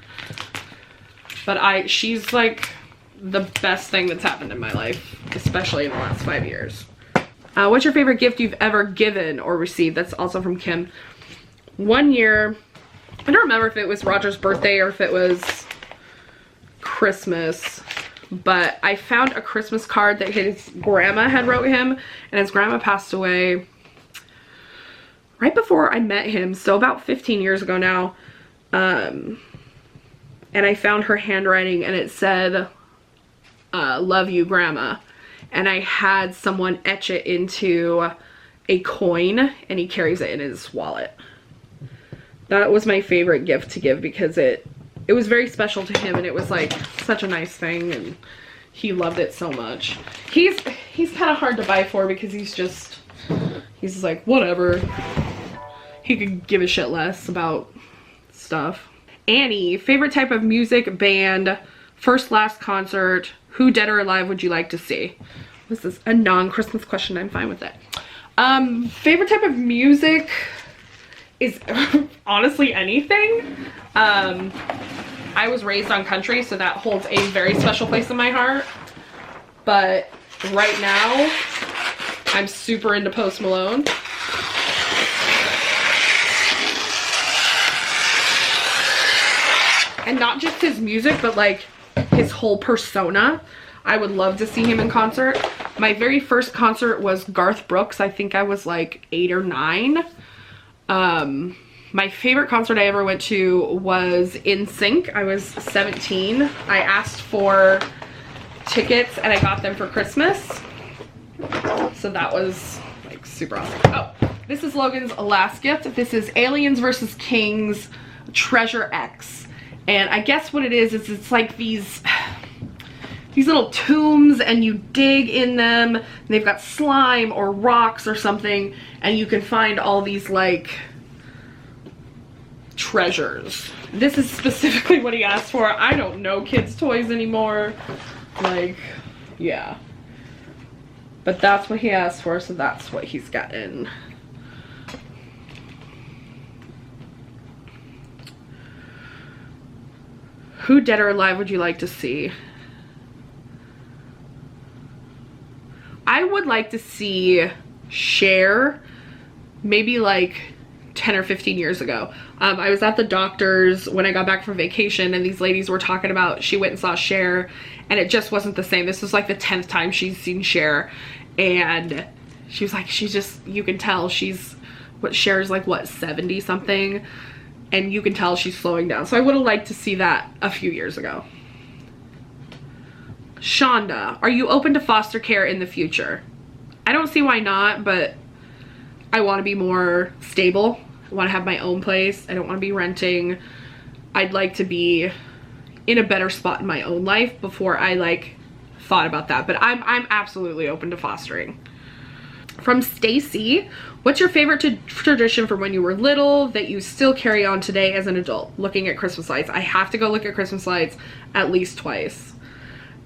But she's like the best thing that's happened in my life, especially in the last 5 years. What's your favorite gift you've ever given or received? That's also from Kim. One year, I don't remember if it was Roger's birthday or if it was Christmas, but I found a Christmas card that his grandma had wrote him, and his grandma passed away right before I met him, so about 15 years ago now. And I found her handwriting, and it said, love you, Grandma. And I had someone etch it into a coin, and he carries it in his wallet. That was my favorite gift to give because it was very special to him, and it was like such a nice thing, and he loved it so much. He's kind of hard to buy for because he's just like, whatever. He could give a shit less about stuff. Annie, favorite type of music, band, first, last concert, who dead or alive would you like to see? This is a non-Christmas question, I'm fine with it. Favorite type of music is honestly anything. I was raised on country, so that holds a very special place in my heart. But right now, I'm super into Post Malone. And not just his music, but like his whole persona. I would love to see him in concert. My very first concert was Garth Brooks. I think I was like 8 or 9. My favorite concert I ever went to was NSYNC. I was 17. I asked for tickets and I got them for Christmas. So that was like super awesome. Oh, this is Logan's last gift. This is Aliens vs. Kings Treasure X. And I guess what it is it's like these little tombs, and you dig in them, and they've got slime or rocks or something, and you can find all these like treasures. This is specifically what he asked for. I don't know kids' toys anymore. Like, yeah. But that's what he asked for, so that's what he's gotten. Who dead or alive would you like to see? I would like to see Cher, maybe like 10 or 15 years ago. I was at the doctor's when I got back from vacation, and these ladies were talking about she went and saw Cher, and it just wasn't the same. This was like the 10th time she's seen Cher, and she was like, you can tell Cher's like, what, 70 something? And you can tell she's slowing down. So I would have liked to see that a few years ago. Shonda, are you open to foster care in the future? I don't see why not, but I want to be more stable. I want to have my own place. I don't want to be renting. I'd like to be in a better spot in my own life before I like thought about that. But I'm absolutely open to fostering. From Stacy, what's your favorite tradition from when you were little that you still carry on today as an adult? Looking at Christmas lights. I have to go look at Christmas lights at least twice.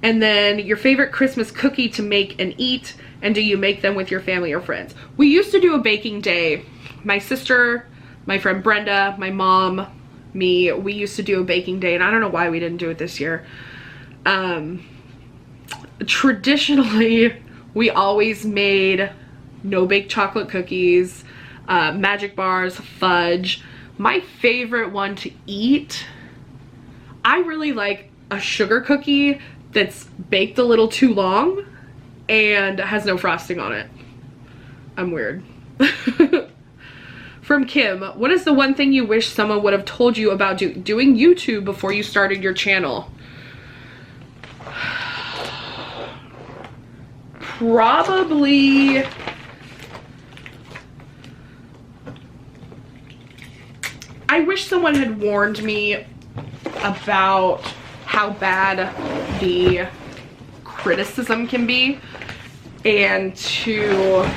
And then your favorite Christmas cookie to make and eat, and do you make them with your family or friends? We used to do a baking day. My sister, my friend Brenda, my mom, me, we used to do a baking day, and I don't know why we didn't do it this year. Traditionally, we always made no-bake chocolate cookies, magic bars, fudge. My favorite one to eat, I really like a sugar cookie that's baked a little too long and has no frosting on it. I'm weird. From Kim, what is the one thing you wish someone would have told you about doing YouTube before you started your channel? Probably I wish someone had warned me about how bad the criticism can be, and to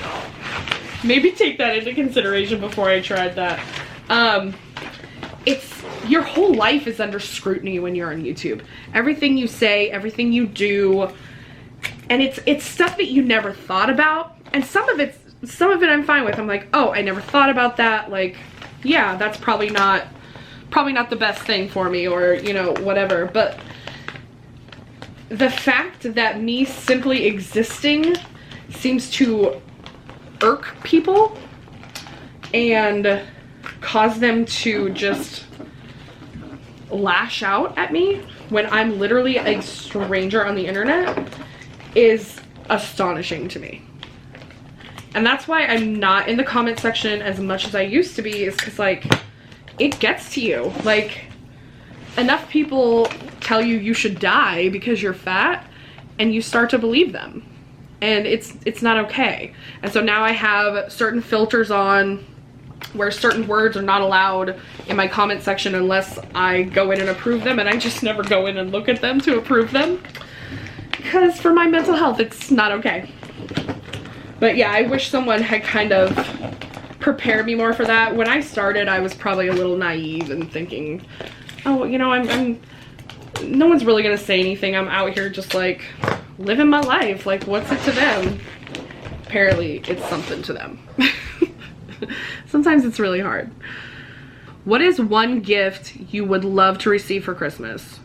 maybe take that into consideration before I tried that. It's your whole life is under scrutiny when you're on YouTube. Everything you say, everything you do, and it's stuff that you never thought about, and some of it I'm fine with. I'm like, oh, I never thought about that. Like, yeah, that's probably not the best thing for me, or, you know, whatever. But the fact that me simply existing seems to irk people and cause them to just lash out at me when I'm literally a stranger on the internet is astonishing to me. And that's why I'm not in the comment section as much as I used to be, is because, like, it gets to you. Like, enough people tell you you should die because you're fat, and you start to believe them. And it's not okay. And so now I have certain filters on where certain words are not allowed in my comment section unless I go in and approve them, and I just never go in and look at them to approve them. Because for my mental health, it's not okay. But yeah, I wish someone had kind of prepared me more for that. When I started, I was probably a little naive and thinking, oh, you know, I'm no one's really gonna say anything. I'm out here just like living my life. Like, what's it to them? Apparently, it's something to them. Sometimes it's really hard. What is one gift you would love to receive for Christmas?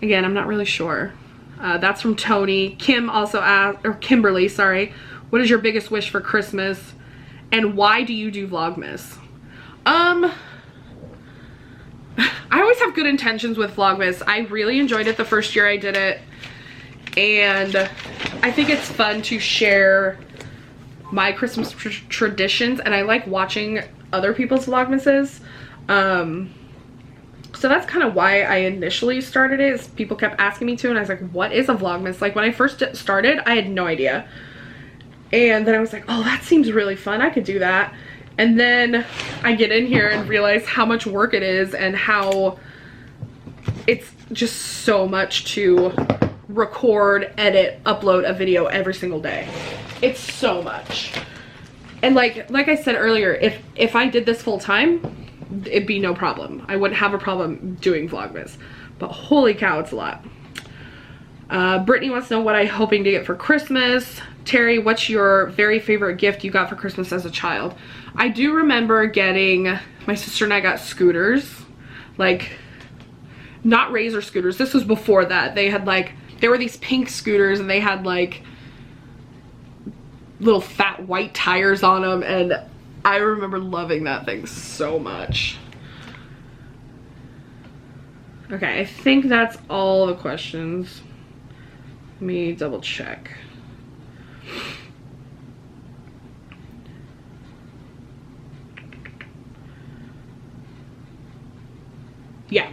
Again, I'm not really sure. That's from Tony. Kim also asked, or Kimberly, sorry. What is your biggest wish for Christmas? And why do you do Vlogmas? I always have good intentions with Vlogmas. I really enjoyed it the first year I did it. And I think it's fun to share my Christmas traditions. And I like watching other people's Vlogmases. So that's kind of why I initially started it, is people kept asking me to, and I was like, what is a Vlogmas? Like, when I first started, I had no idea. And then I was like, oh, that seems really fun. I could do that. And then I get in here and realize how much work it is and how it's just so much to record, edit, upload a video every single day. It's so much. And like I said earlier, if I did this full time, it'd be no problem. I wouldn't have a problem doing Vlogmas. But holy cow, it's a lot. Brittany wants to know what I'm hoping to get for Christmas. Terry, what's your very favorite gift you got for Christmas as a child? I do remember getting, my sister and I got scooters. Like, not Razor scooters. This was before that. They had like, there were these pink scooters, and they had like little fat white tires on them, and I remember loving that thing so much. Okay, I think that's all the questions. Let me double check. Yeah.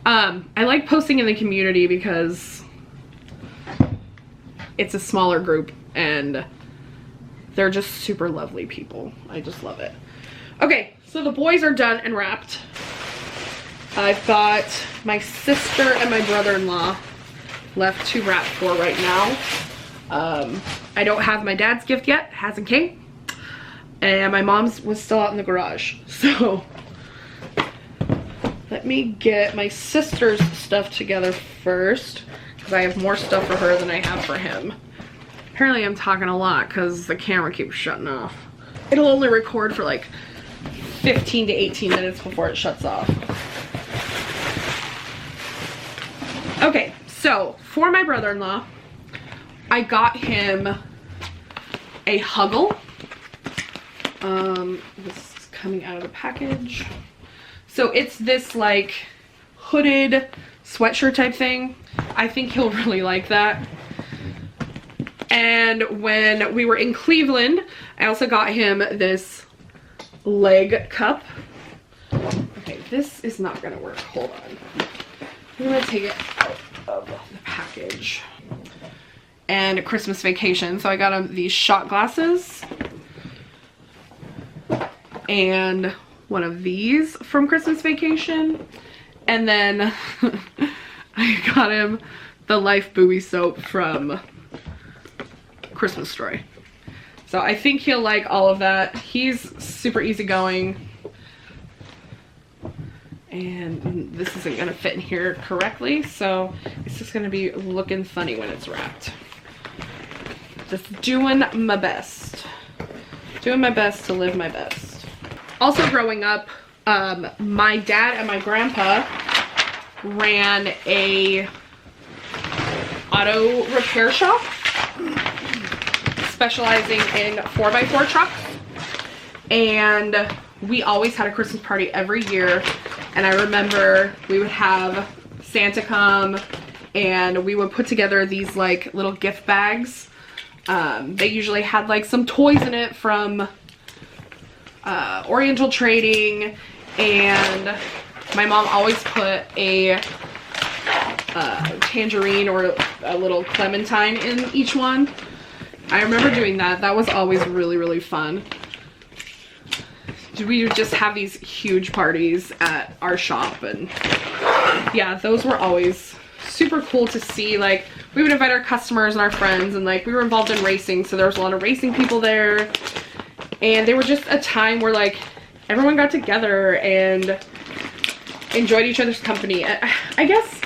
I like posting in the community because it's a smaller group, and They're just super lovely people. I just love it. Okay, so the boys are done and wrapped. I've got my sister and my brother-in-law left to wrap for right now. I don't have my dad's gift yet, hasn't came. And my mom's was still out in the garage. So let me get my sister's stuff together first, because I have more stuff for her than I have for him. Apparently I'm talking a lot because the camera keeps shutting off. It'll only record for like 15 to 18 minutes before it shuts off. Okay, so for my brother-in-law, I got him a Huggle. This is coming out of the package. So it's this like hooded sweatshirt type thing. I think he'll really like that. And when we were in Cleveland, I also got him this leg cup. Okay, this is not gonna work. Hold on. I'm gonna take it out of the package. And a Christmas vacation. So I got him these shot glasses. And one of these from Christmas vacation. And then I got him the Life Buoy soap from Christmas Story. So I think he'll like all of that. He's super easygoing. And this isn't gonna fit in here correctly, so it's just gonna be looking funny when it's wrapped. Just doing my best. Doing my best to live my best. Also growing up, my dad and my grandpa ran a auto repair shop specializing in 4x4 trucks, and we always had a Christmas party every year. And I remember we would have Santa come and we would put together these like little gift bags. They usually had like some toys in it from Oriental Trading, and my mom always put a tangerine or a little clementine in each one. I remember doing that. That was always really, really fun. We would just have these huge parties at our shop, and yeah, those were always super cool to see. Like, we would invite our customers and our friends, and like we were involved in racing, so there was a lot of racing people there, and they were just a time where like everyone got together and enjoyed each other's company. I guess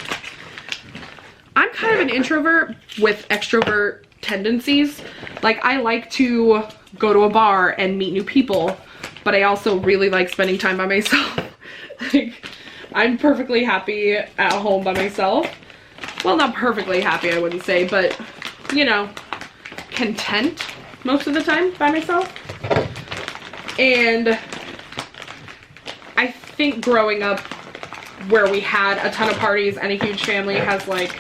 I'm kind of an introvert with extrovert tendencies. Like, I like to go to a bar and meet new people, but I also really like spending time by myself. Like, I'm perfectly happy at home by myself. Well, not perfectly happy, I wouldn't say, but, you know, content most of the time by myself. And I think growing up where we had a ton of parties and a huge family has like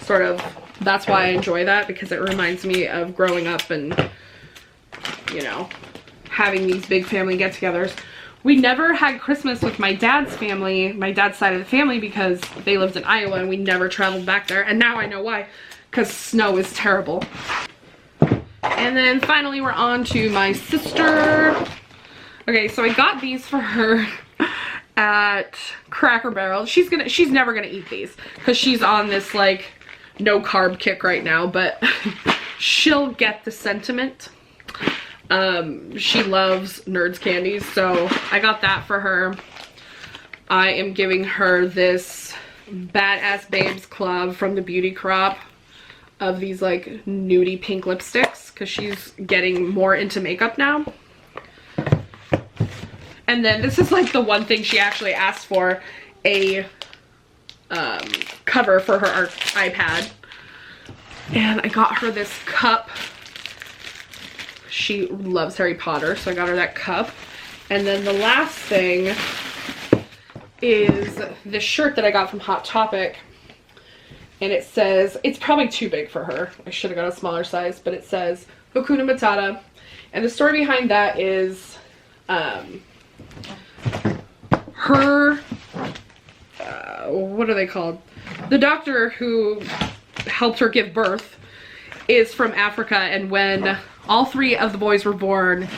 sort of, that's why I enjoy that, because it reminds me of growing up and, you know, having these big family get-togethers. We never had Christmas with my dad's family, my dad's side of the family, because they lived in Iowa and we never traveled back there. And now I know why, because snow is terrible. And then finally we're on to my sister. Okay, so I got these for her at Cracker Barrel. She's never gonna eat these because she's on this like no carb kick right now, but she'll get the sentiment. She loves Nerds candies, so I got that for her. I am giving her this Badass Babes Club from the Beauty Crop of these like nudie pink lipsticks because she's getting more into makeup now. And then this is like the one thing she actually asked for, a cover for her iPad. And I got her this cup. She loves Harry Potter, so I got her that cup. And then the last thing is this shirt that I got from Hot Topic. And it says, it's probably too big for her. I should have got a smaller size, but it says Hakuna Matata. And the story behind that is her, what are they called? The doctor who helped her give birth is from Africa, and when all 3 of the boys were born,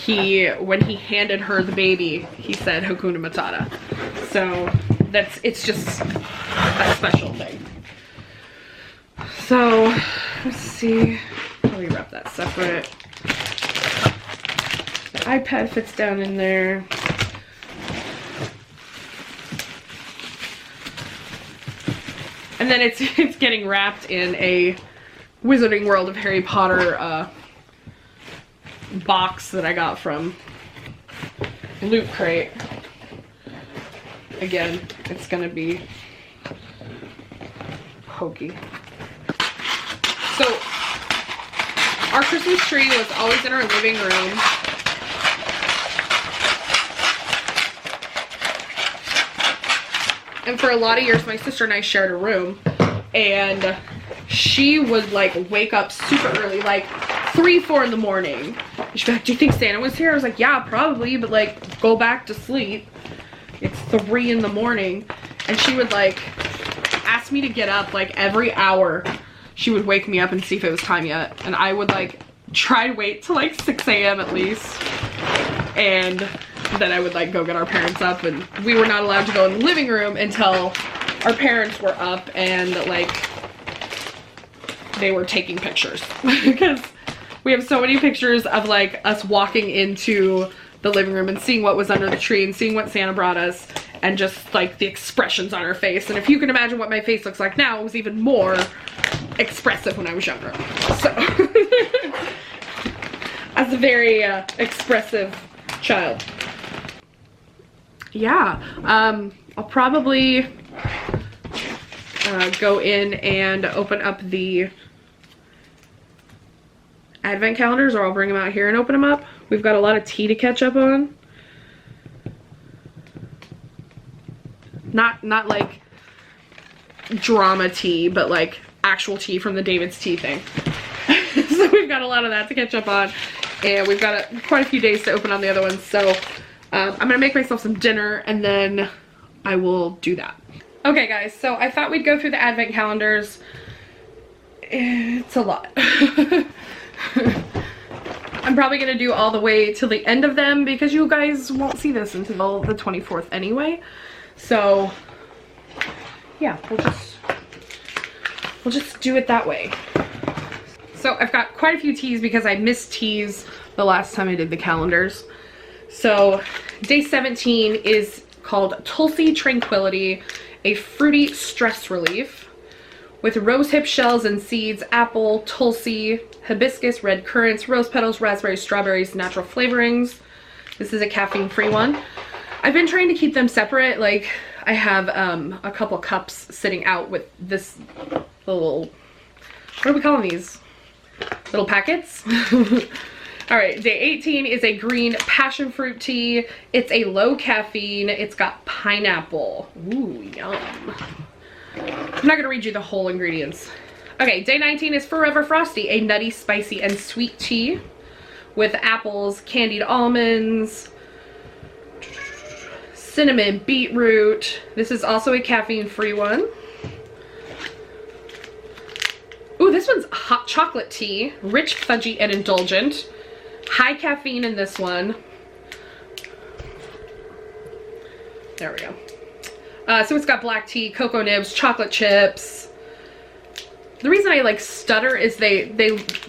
when he handed her the baby, he said Hakuna Matata. So it's just a special thing. So let's see, let me wrap that separate. The iPad fits down in there. And then it's getting wrapped in a Wizarding World of Harry Potter box that I got from Loot Crate. Again, it's gonna be hokey. So our Christmas tree was always in our living room. And for a lot of years, my sister and I shared a room, and she would like wake up super early, like 3, 4 in the morning. She'd be like, do you think Santa was here? I was like, yeah, probably, but like, go back to sleep. It's 3 in the morning. And she would like ask me to get up like every hour. She would wake me up and see if it was time yet. And I would like try to wait till like 6 a.m. at least. And then I would like go get our parents up, and we were not allowed to go in the living room until our parents were up and like they were taking pictures. Because we have so many pictures of like us walking into the living room and seeing what was under the tree and seeing what Santa brought us, and just like the expressions on our face. And if you can imagine what my face looks like now, it was even more expressive when I was younger. So as a very expressive child. Yeah, I'll probably go in and open up the advent calendars, or I'll bring them out here and open them up. We've got a lot of tea to catch up on. Not like drama tea, but like actual tea from the David's Tea thing. So we've got a lot of that to catch up on, and we've got quite a few days to open on the other ones. So I'm gonna make myself some dinner, and then I will do that. Okay guys, so I thought we'd go through the advent calendars. It's a lot. I'm probably gonna do all the way till the end of them, because you guys won't see this until the 24th anyway. So yeah, we'll just do it that way. So I've got quite a few teas because I missed teas the last time I did the calendars. So day 17 is called Tulsi Tranquility, a fruity stress relief with rose hip shells and seeds, apple, tulsi, hibiscus, red currants, rose petals, raspberries, strawberries, natural flavorings. This is a caffeine-free one. I've been trying to keep them separate. Like I have a couple cups sitting out with this little, what are we calling these? Little packets. All right, day 18 is a green passion fruit tea. It's a low caffeine. It's got pineapple. Ooh, yum. I'm not gonna read you the whole ingredients. Okay, day 19 is Forever Frosty, a nutty, spicy, and sweet tea with apples, candied almonds, cinnamon, beetroot. This is also a caffeine-free one. Ooh, this one's hot chocolate tea, rich, fudgy, and indulgent. High caffeine in this one. There we go. So it's got black tea, cocoa nibs, chocolate chips. The reason I like stutter is they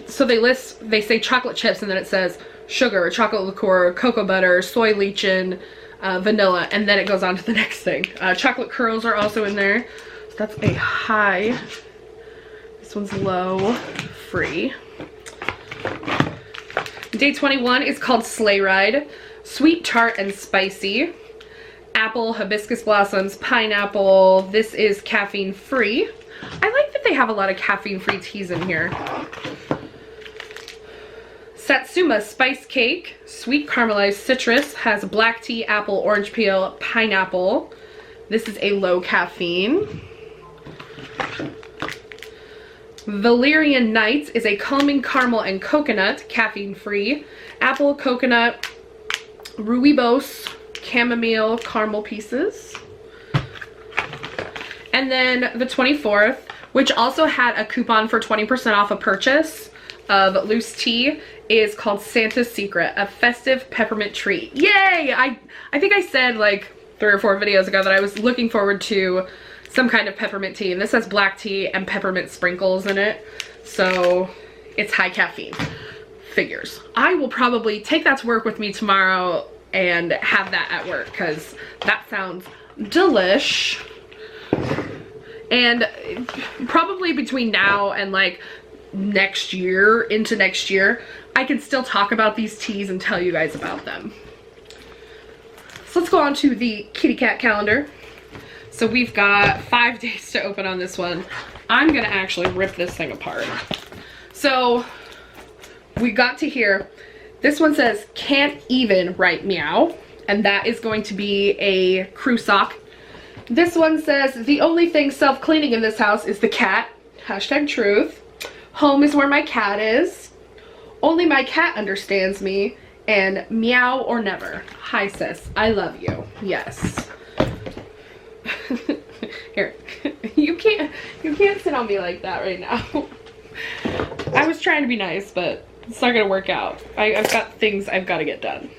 say chocolate chips, and then it says sugar, chocolate liqueur, cocoa butter, soy lecithin, vanilla, and then it goes on to the next thing. Chocolate curls are also in there. So that's a high. This one's low, free. Day 21 is called Sleigh Ride. Sweet, tart, and spicy. Apple, hibiscus blossoms, pineapple. This is caffeine free. I like that they have a lot of caffeine free teas in here. Satsuma spice cake, sweet caramelized citrus, has black tea, apple, orange peel, pineapple. This is a low caffeine. Valerian Nights is a calming caramel and coconut, caffeine free. Apple, coconut, rooibos, chamomile, caramel pieces. And then the 24th, which also had a coupon for 20% off a purchase. of loose tea is called Santa's Secret, a festive peppermint treat. Yay! I think I said like 3 or 4 videos ago that I was looking forward to some kind of peppermint tea, and this has black tea and peppermint sprinkles in it, so it's high caffeine. Figures. I will probably take that to work with me tomorrow and have that at work, because that sounds delish. And probably between now and like next year, into next year, I can still talk about these teas and tell you guys about them. So let's go on to the kitty cat calendar. So we've got 5 days to open on this one. I'm gonna actually rip this thing apart. So we got to here. This one says, can't even write meow. And that is going to be a crew sock. This one says, the only thing self-cleaning in this house is the cat. Hashtag truth. Home is where my cat is. Only my cat understands me. And meow or never. Hi sis, I love you. Yes. Here. You can't sit on me like that right now. I was trying to be nice, but it's not gonna work out. I've got things I've got to get done.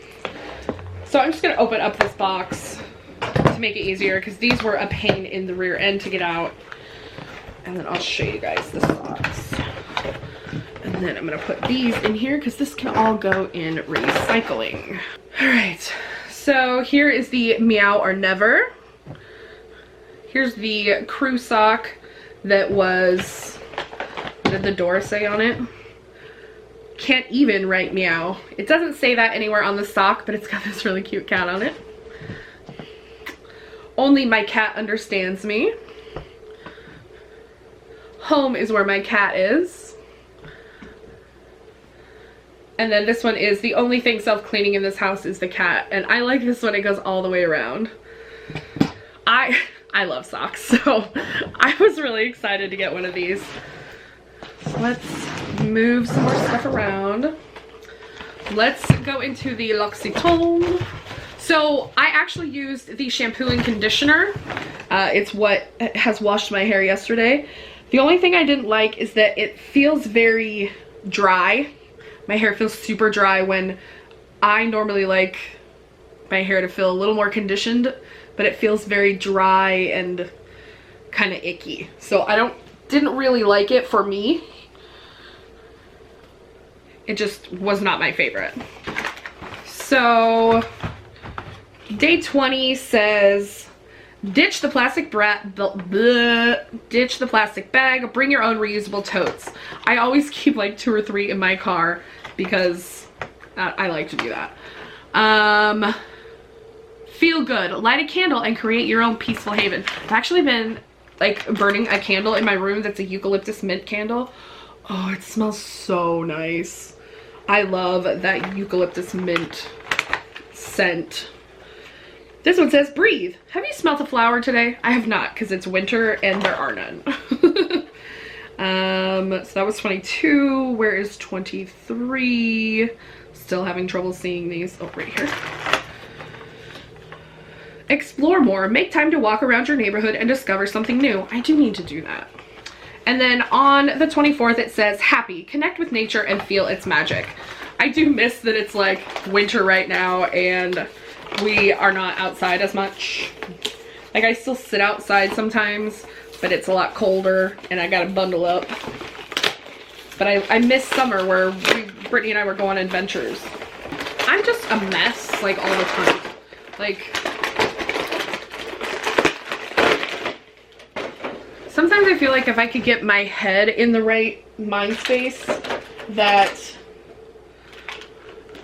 So I'm just gonna open up this box to make it easier, because these were a pain in the rear end to get out. And then I'll show you guys the socks. And then I'm gonna put these in here, because this can all go in recycling. All right, so here is the meow or never. Here's the crew sock that was, what did the door say on it? Can't even write meow. It doesn't say that anywhere on the sock, but it's got this really cute cat on it. Only my cat understands me. Home is where my cat is. And then this one is, the only thing self-cleaning in this house is the cat. And I like this one, it goes all the way around. I love socks, so I was really excited to get one of these. So let's move some more stuff around. Let's go into the L'Occitane. So I actually used the shampoo and conditioner. It's what has washed my hair yesterday. The only thing I didn't like is that it feels very dry. My hair feels super dry when I normally like my hair to feel a little more conditioned, but it feels very dry and kind of icky. So I didn't really like it for me. It just was not my favorite. So day 20 says, ditch the plastic ditch the plastic bag, bring your own reusable totes. I always keep like 2 or 3 in my car because I like to do that. Feel good, light a candle and create your own peaceful haven. I've actually been like burning a candle in my room that's a eucalyptus mint candle. Oh, it smells so nice. I love that eucalyptus mint scent. This one says, breathe. Have you smelt a flower today? I have not, because it's winter and there are none. So that was 22. Where is 23? Still having trouble seeing these. Oh, right here. Explore more. Make time to walk around your neighborhood and discover something new. I do need to do that. And then on the 24th, it says, happy. Connect with nature and feel its magic. I do miss that it's like winter right now and we are not outside as much. Like I still sit outside sometimes, but it's a lot colder and I gotta bundle up. But I miss summer where Brittany and I were going on adventures. I'm just a mess like all the time. Like, sometimes I feel like if I could get my head in the right mind space that,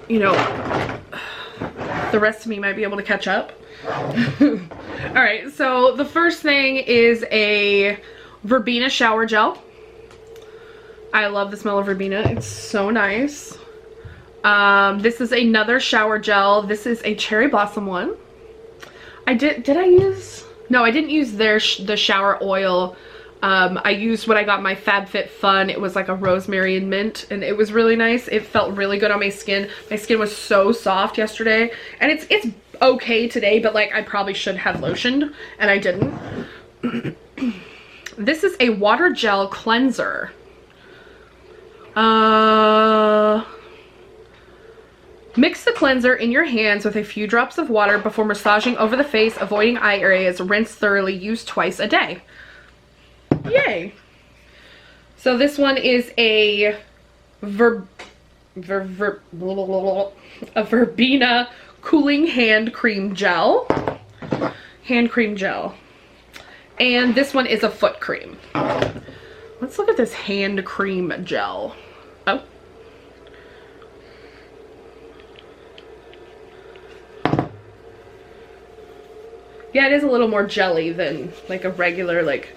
you know, the rest of me might be able to catch up. All right, so the first thing is a verbena shower gel. I love the smell of verbena. It's so nice. This is another shower gel. This is a cherry blossom one. Did I use? No, I didn't use the shower oil. I used what I got my FabFitFun. It was like a rosemary and mint, and it was really nice. It felt really good on my skin. My skin was so soft yesterday, and it's okay today, but like I probably should have lotioned, and I didn't. This is a water gel cleanser. Mix the cleanser in your hands with a few drops of water before massaging over the face, avoiding eye areas. Rinse thoroughly. Use twice a day. Yay. So this one is a verbena cooling hand cream gel. Hand cream gel. And this one is a foot cream. Let's look at this hand cream gel. Oh. Yeah, it is a little more jelly than like a regular, like,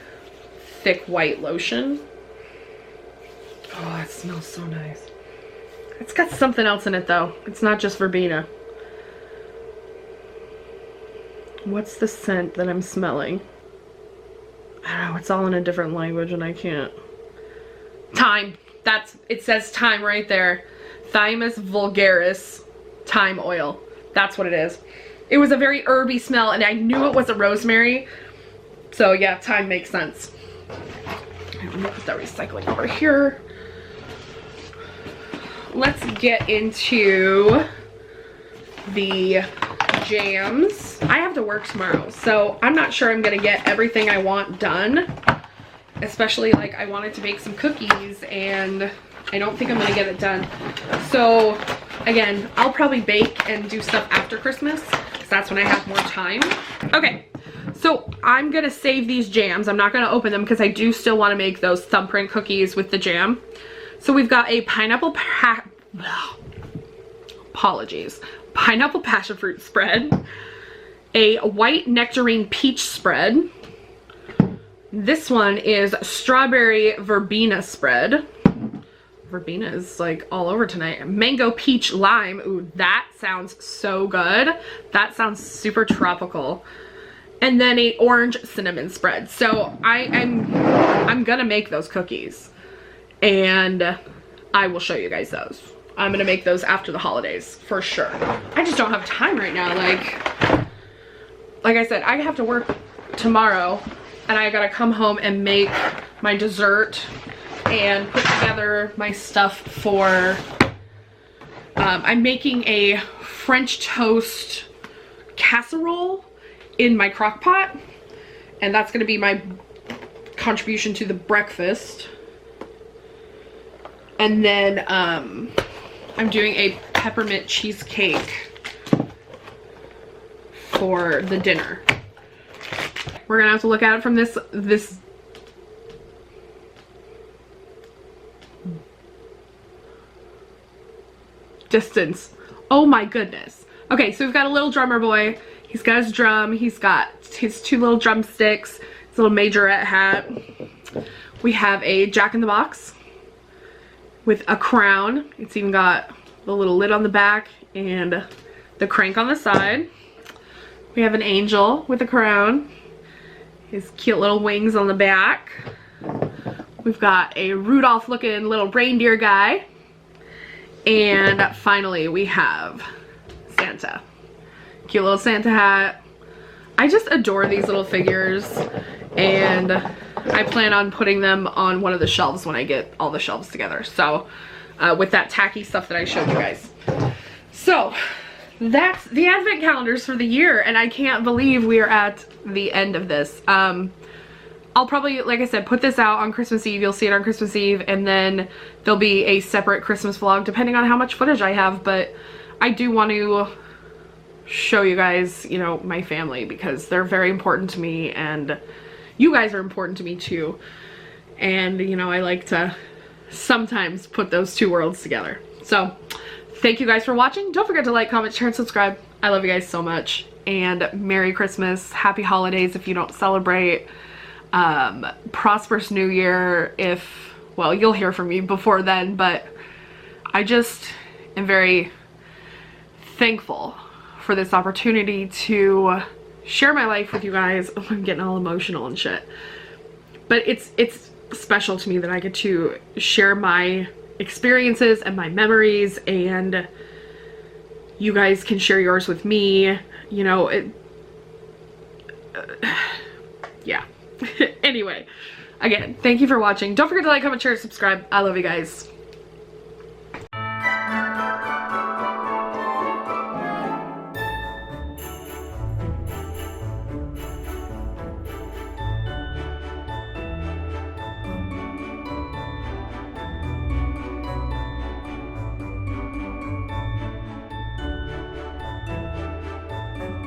thick white lotion. Oh, it smells so nice. It's got something else in it though. It's not just verbena. What's the scent that I'm smelling? I don't know, it's all in a different language and I can't. Thyme. It says thyme right there. Thymus vulgaris thyme oil. That's what it is. It was a very herby smell and I knew it was a rosemary. So yeah, thyme makes sense. Let me put that recycling over here. Let's get into the jams. I have to work tomorrow, so I'm not sure I'm gonna get everything I want done. Especially, like, I wanted to make some cookies and I don't think I'm gonna get it done. So again, I'll probably bake and do stuff after Christmas because that's when I have more time. Okay, so I'm gonna save these jams. I'm not gonna open them because I do still want to make those thumbprint cookies with the jam. So we've got a pineapple passion fruit spread, a white nectarine peach spread. This one is strawberry verbena spread. Verbena is like all over tonight. Mango peach lime. Ooh, that sounds so good. That sounds super tropical. And then a orange cinnamon spread. So I'm gonna make those cookies and I will show you guys those. I'm gonna make those after the holidays for sure. I just don't have time right now. Like I said, I have to work tomorrow and I gotta come home and make my dessert and put together my stuff for, I'm making a French toast casserole in my crock pot, and that's gonna be my contribution to the breakfast. And then I'm doing a peppermint cheesecake for the dinner. We're gonna have to look at it from this distance. Oh my goodness. Okay, so we've got a little drummer boy. He's got his drum. He's got his two little drumsticks, his little majorette hat. We have a Jack-in-the-Box with a crown. It's even got the little lid on the back and the crank on the side. We have an angel with a crown. His cute little wings on the back. We've got a Rudolph looking little reindeer guy. And finally we have Santa. Cute little Santa hat. I just adore these little figures and I plan on putting them on one of the shelves when I get all the shelves together. So with that tacky stuff that I showed you guys. So that's the advent calendars for the year and I can't believe we are at the end of this. I'll probably, like I said, put this out on Christmas Eve. You'll see it on Christmas Eve and then there'll be a separate Christmas vlog depending on how much footage I have, but I do want to show you guys, you know, my family because they're very important to me and you guys are important to me too. And, you know, I like to sometimes put those two worlds together. So thank you guys for watching. Don't forget to like, comment, share, and subscribe. I love you guys so much. And Merry Christmas. Happy holidays if you don't celebrate. Prosperous New Year if, well, you'll hear from me before then, but I just am very thankful for this opportunity to share my life with you guys. Oh, I'm getting all emotional and shit. But it's special to me that I get to share my experiences and my memories and you guys can share yours with me. You know, yeah. Anyway, again, thank you for watching. Don't forget to like, comment, share, subscribe. I love you guys.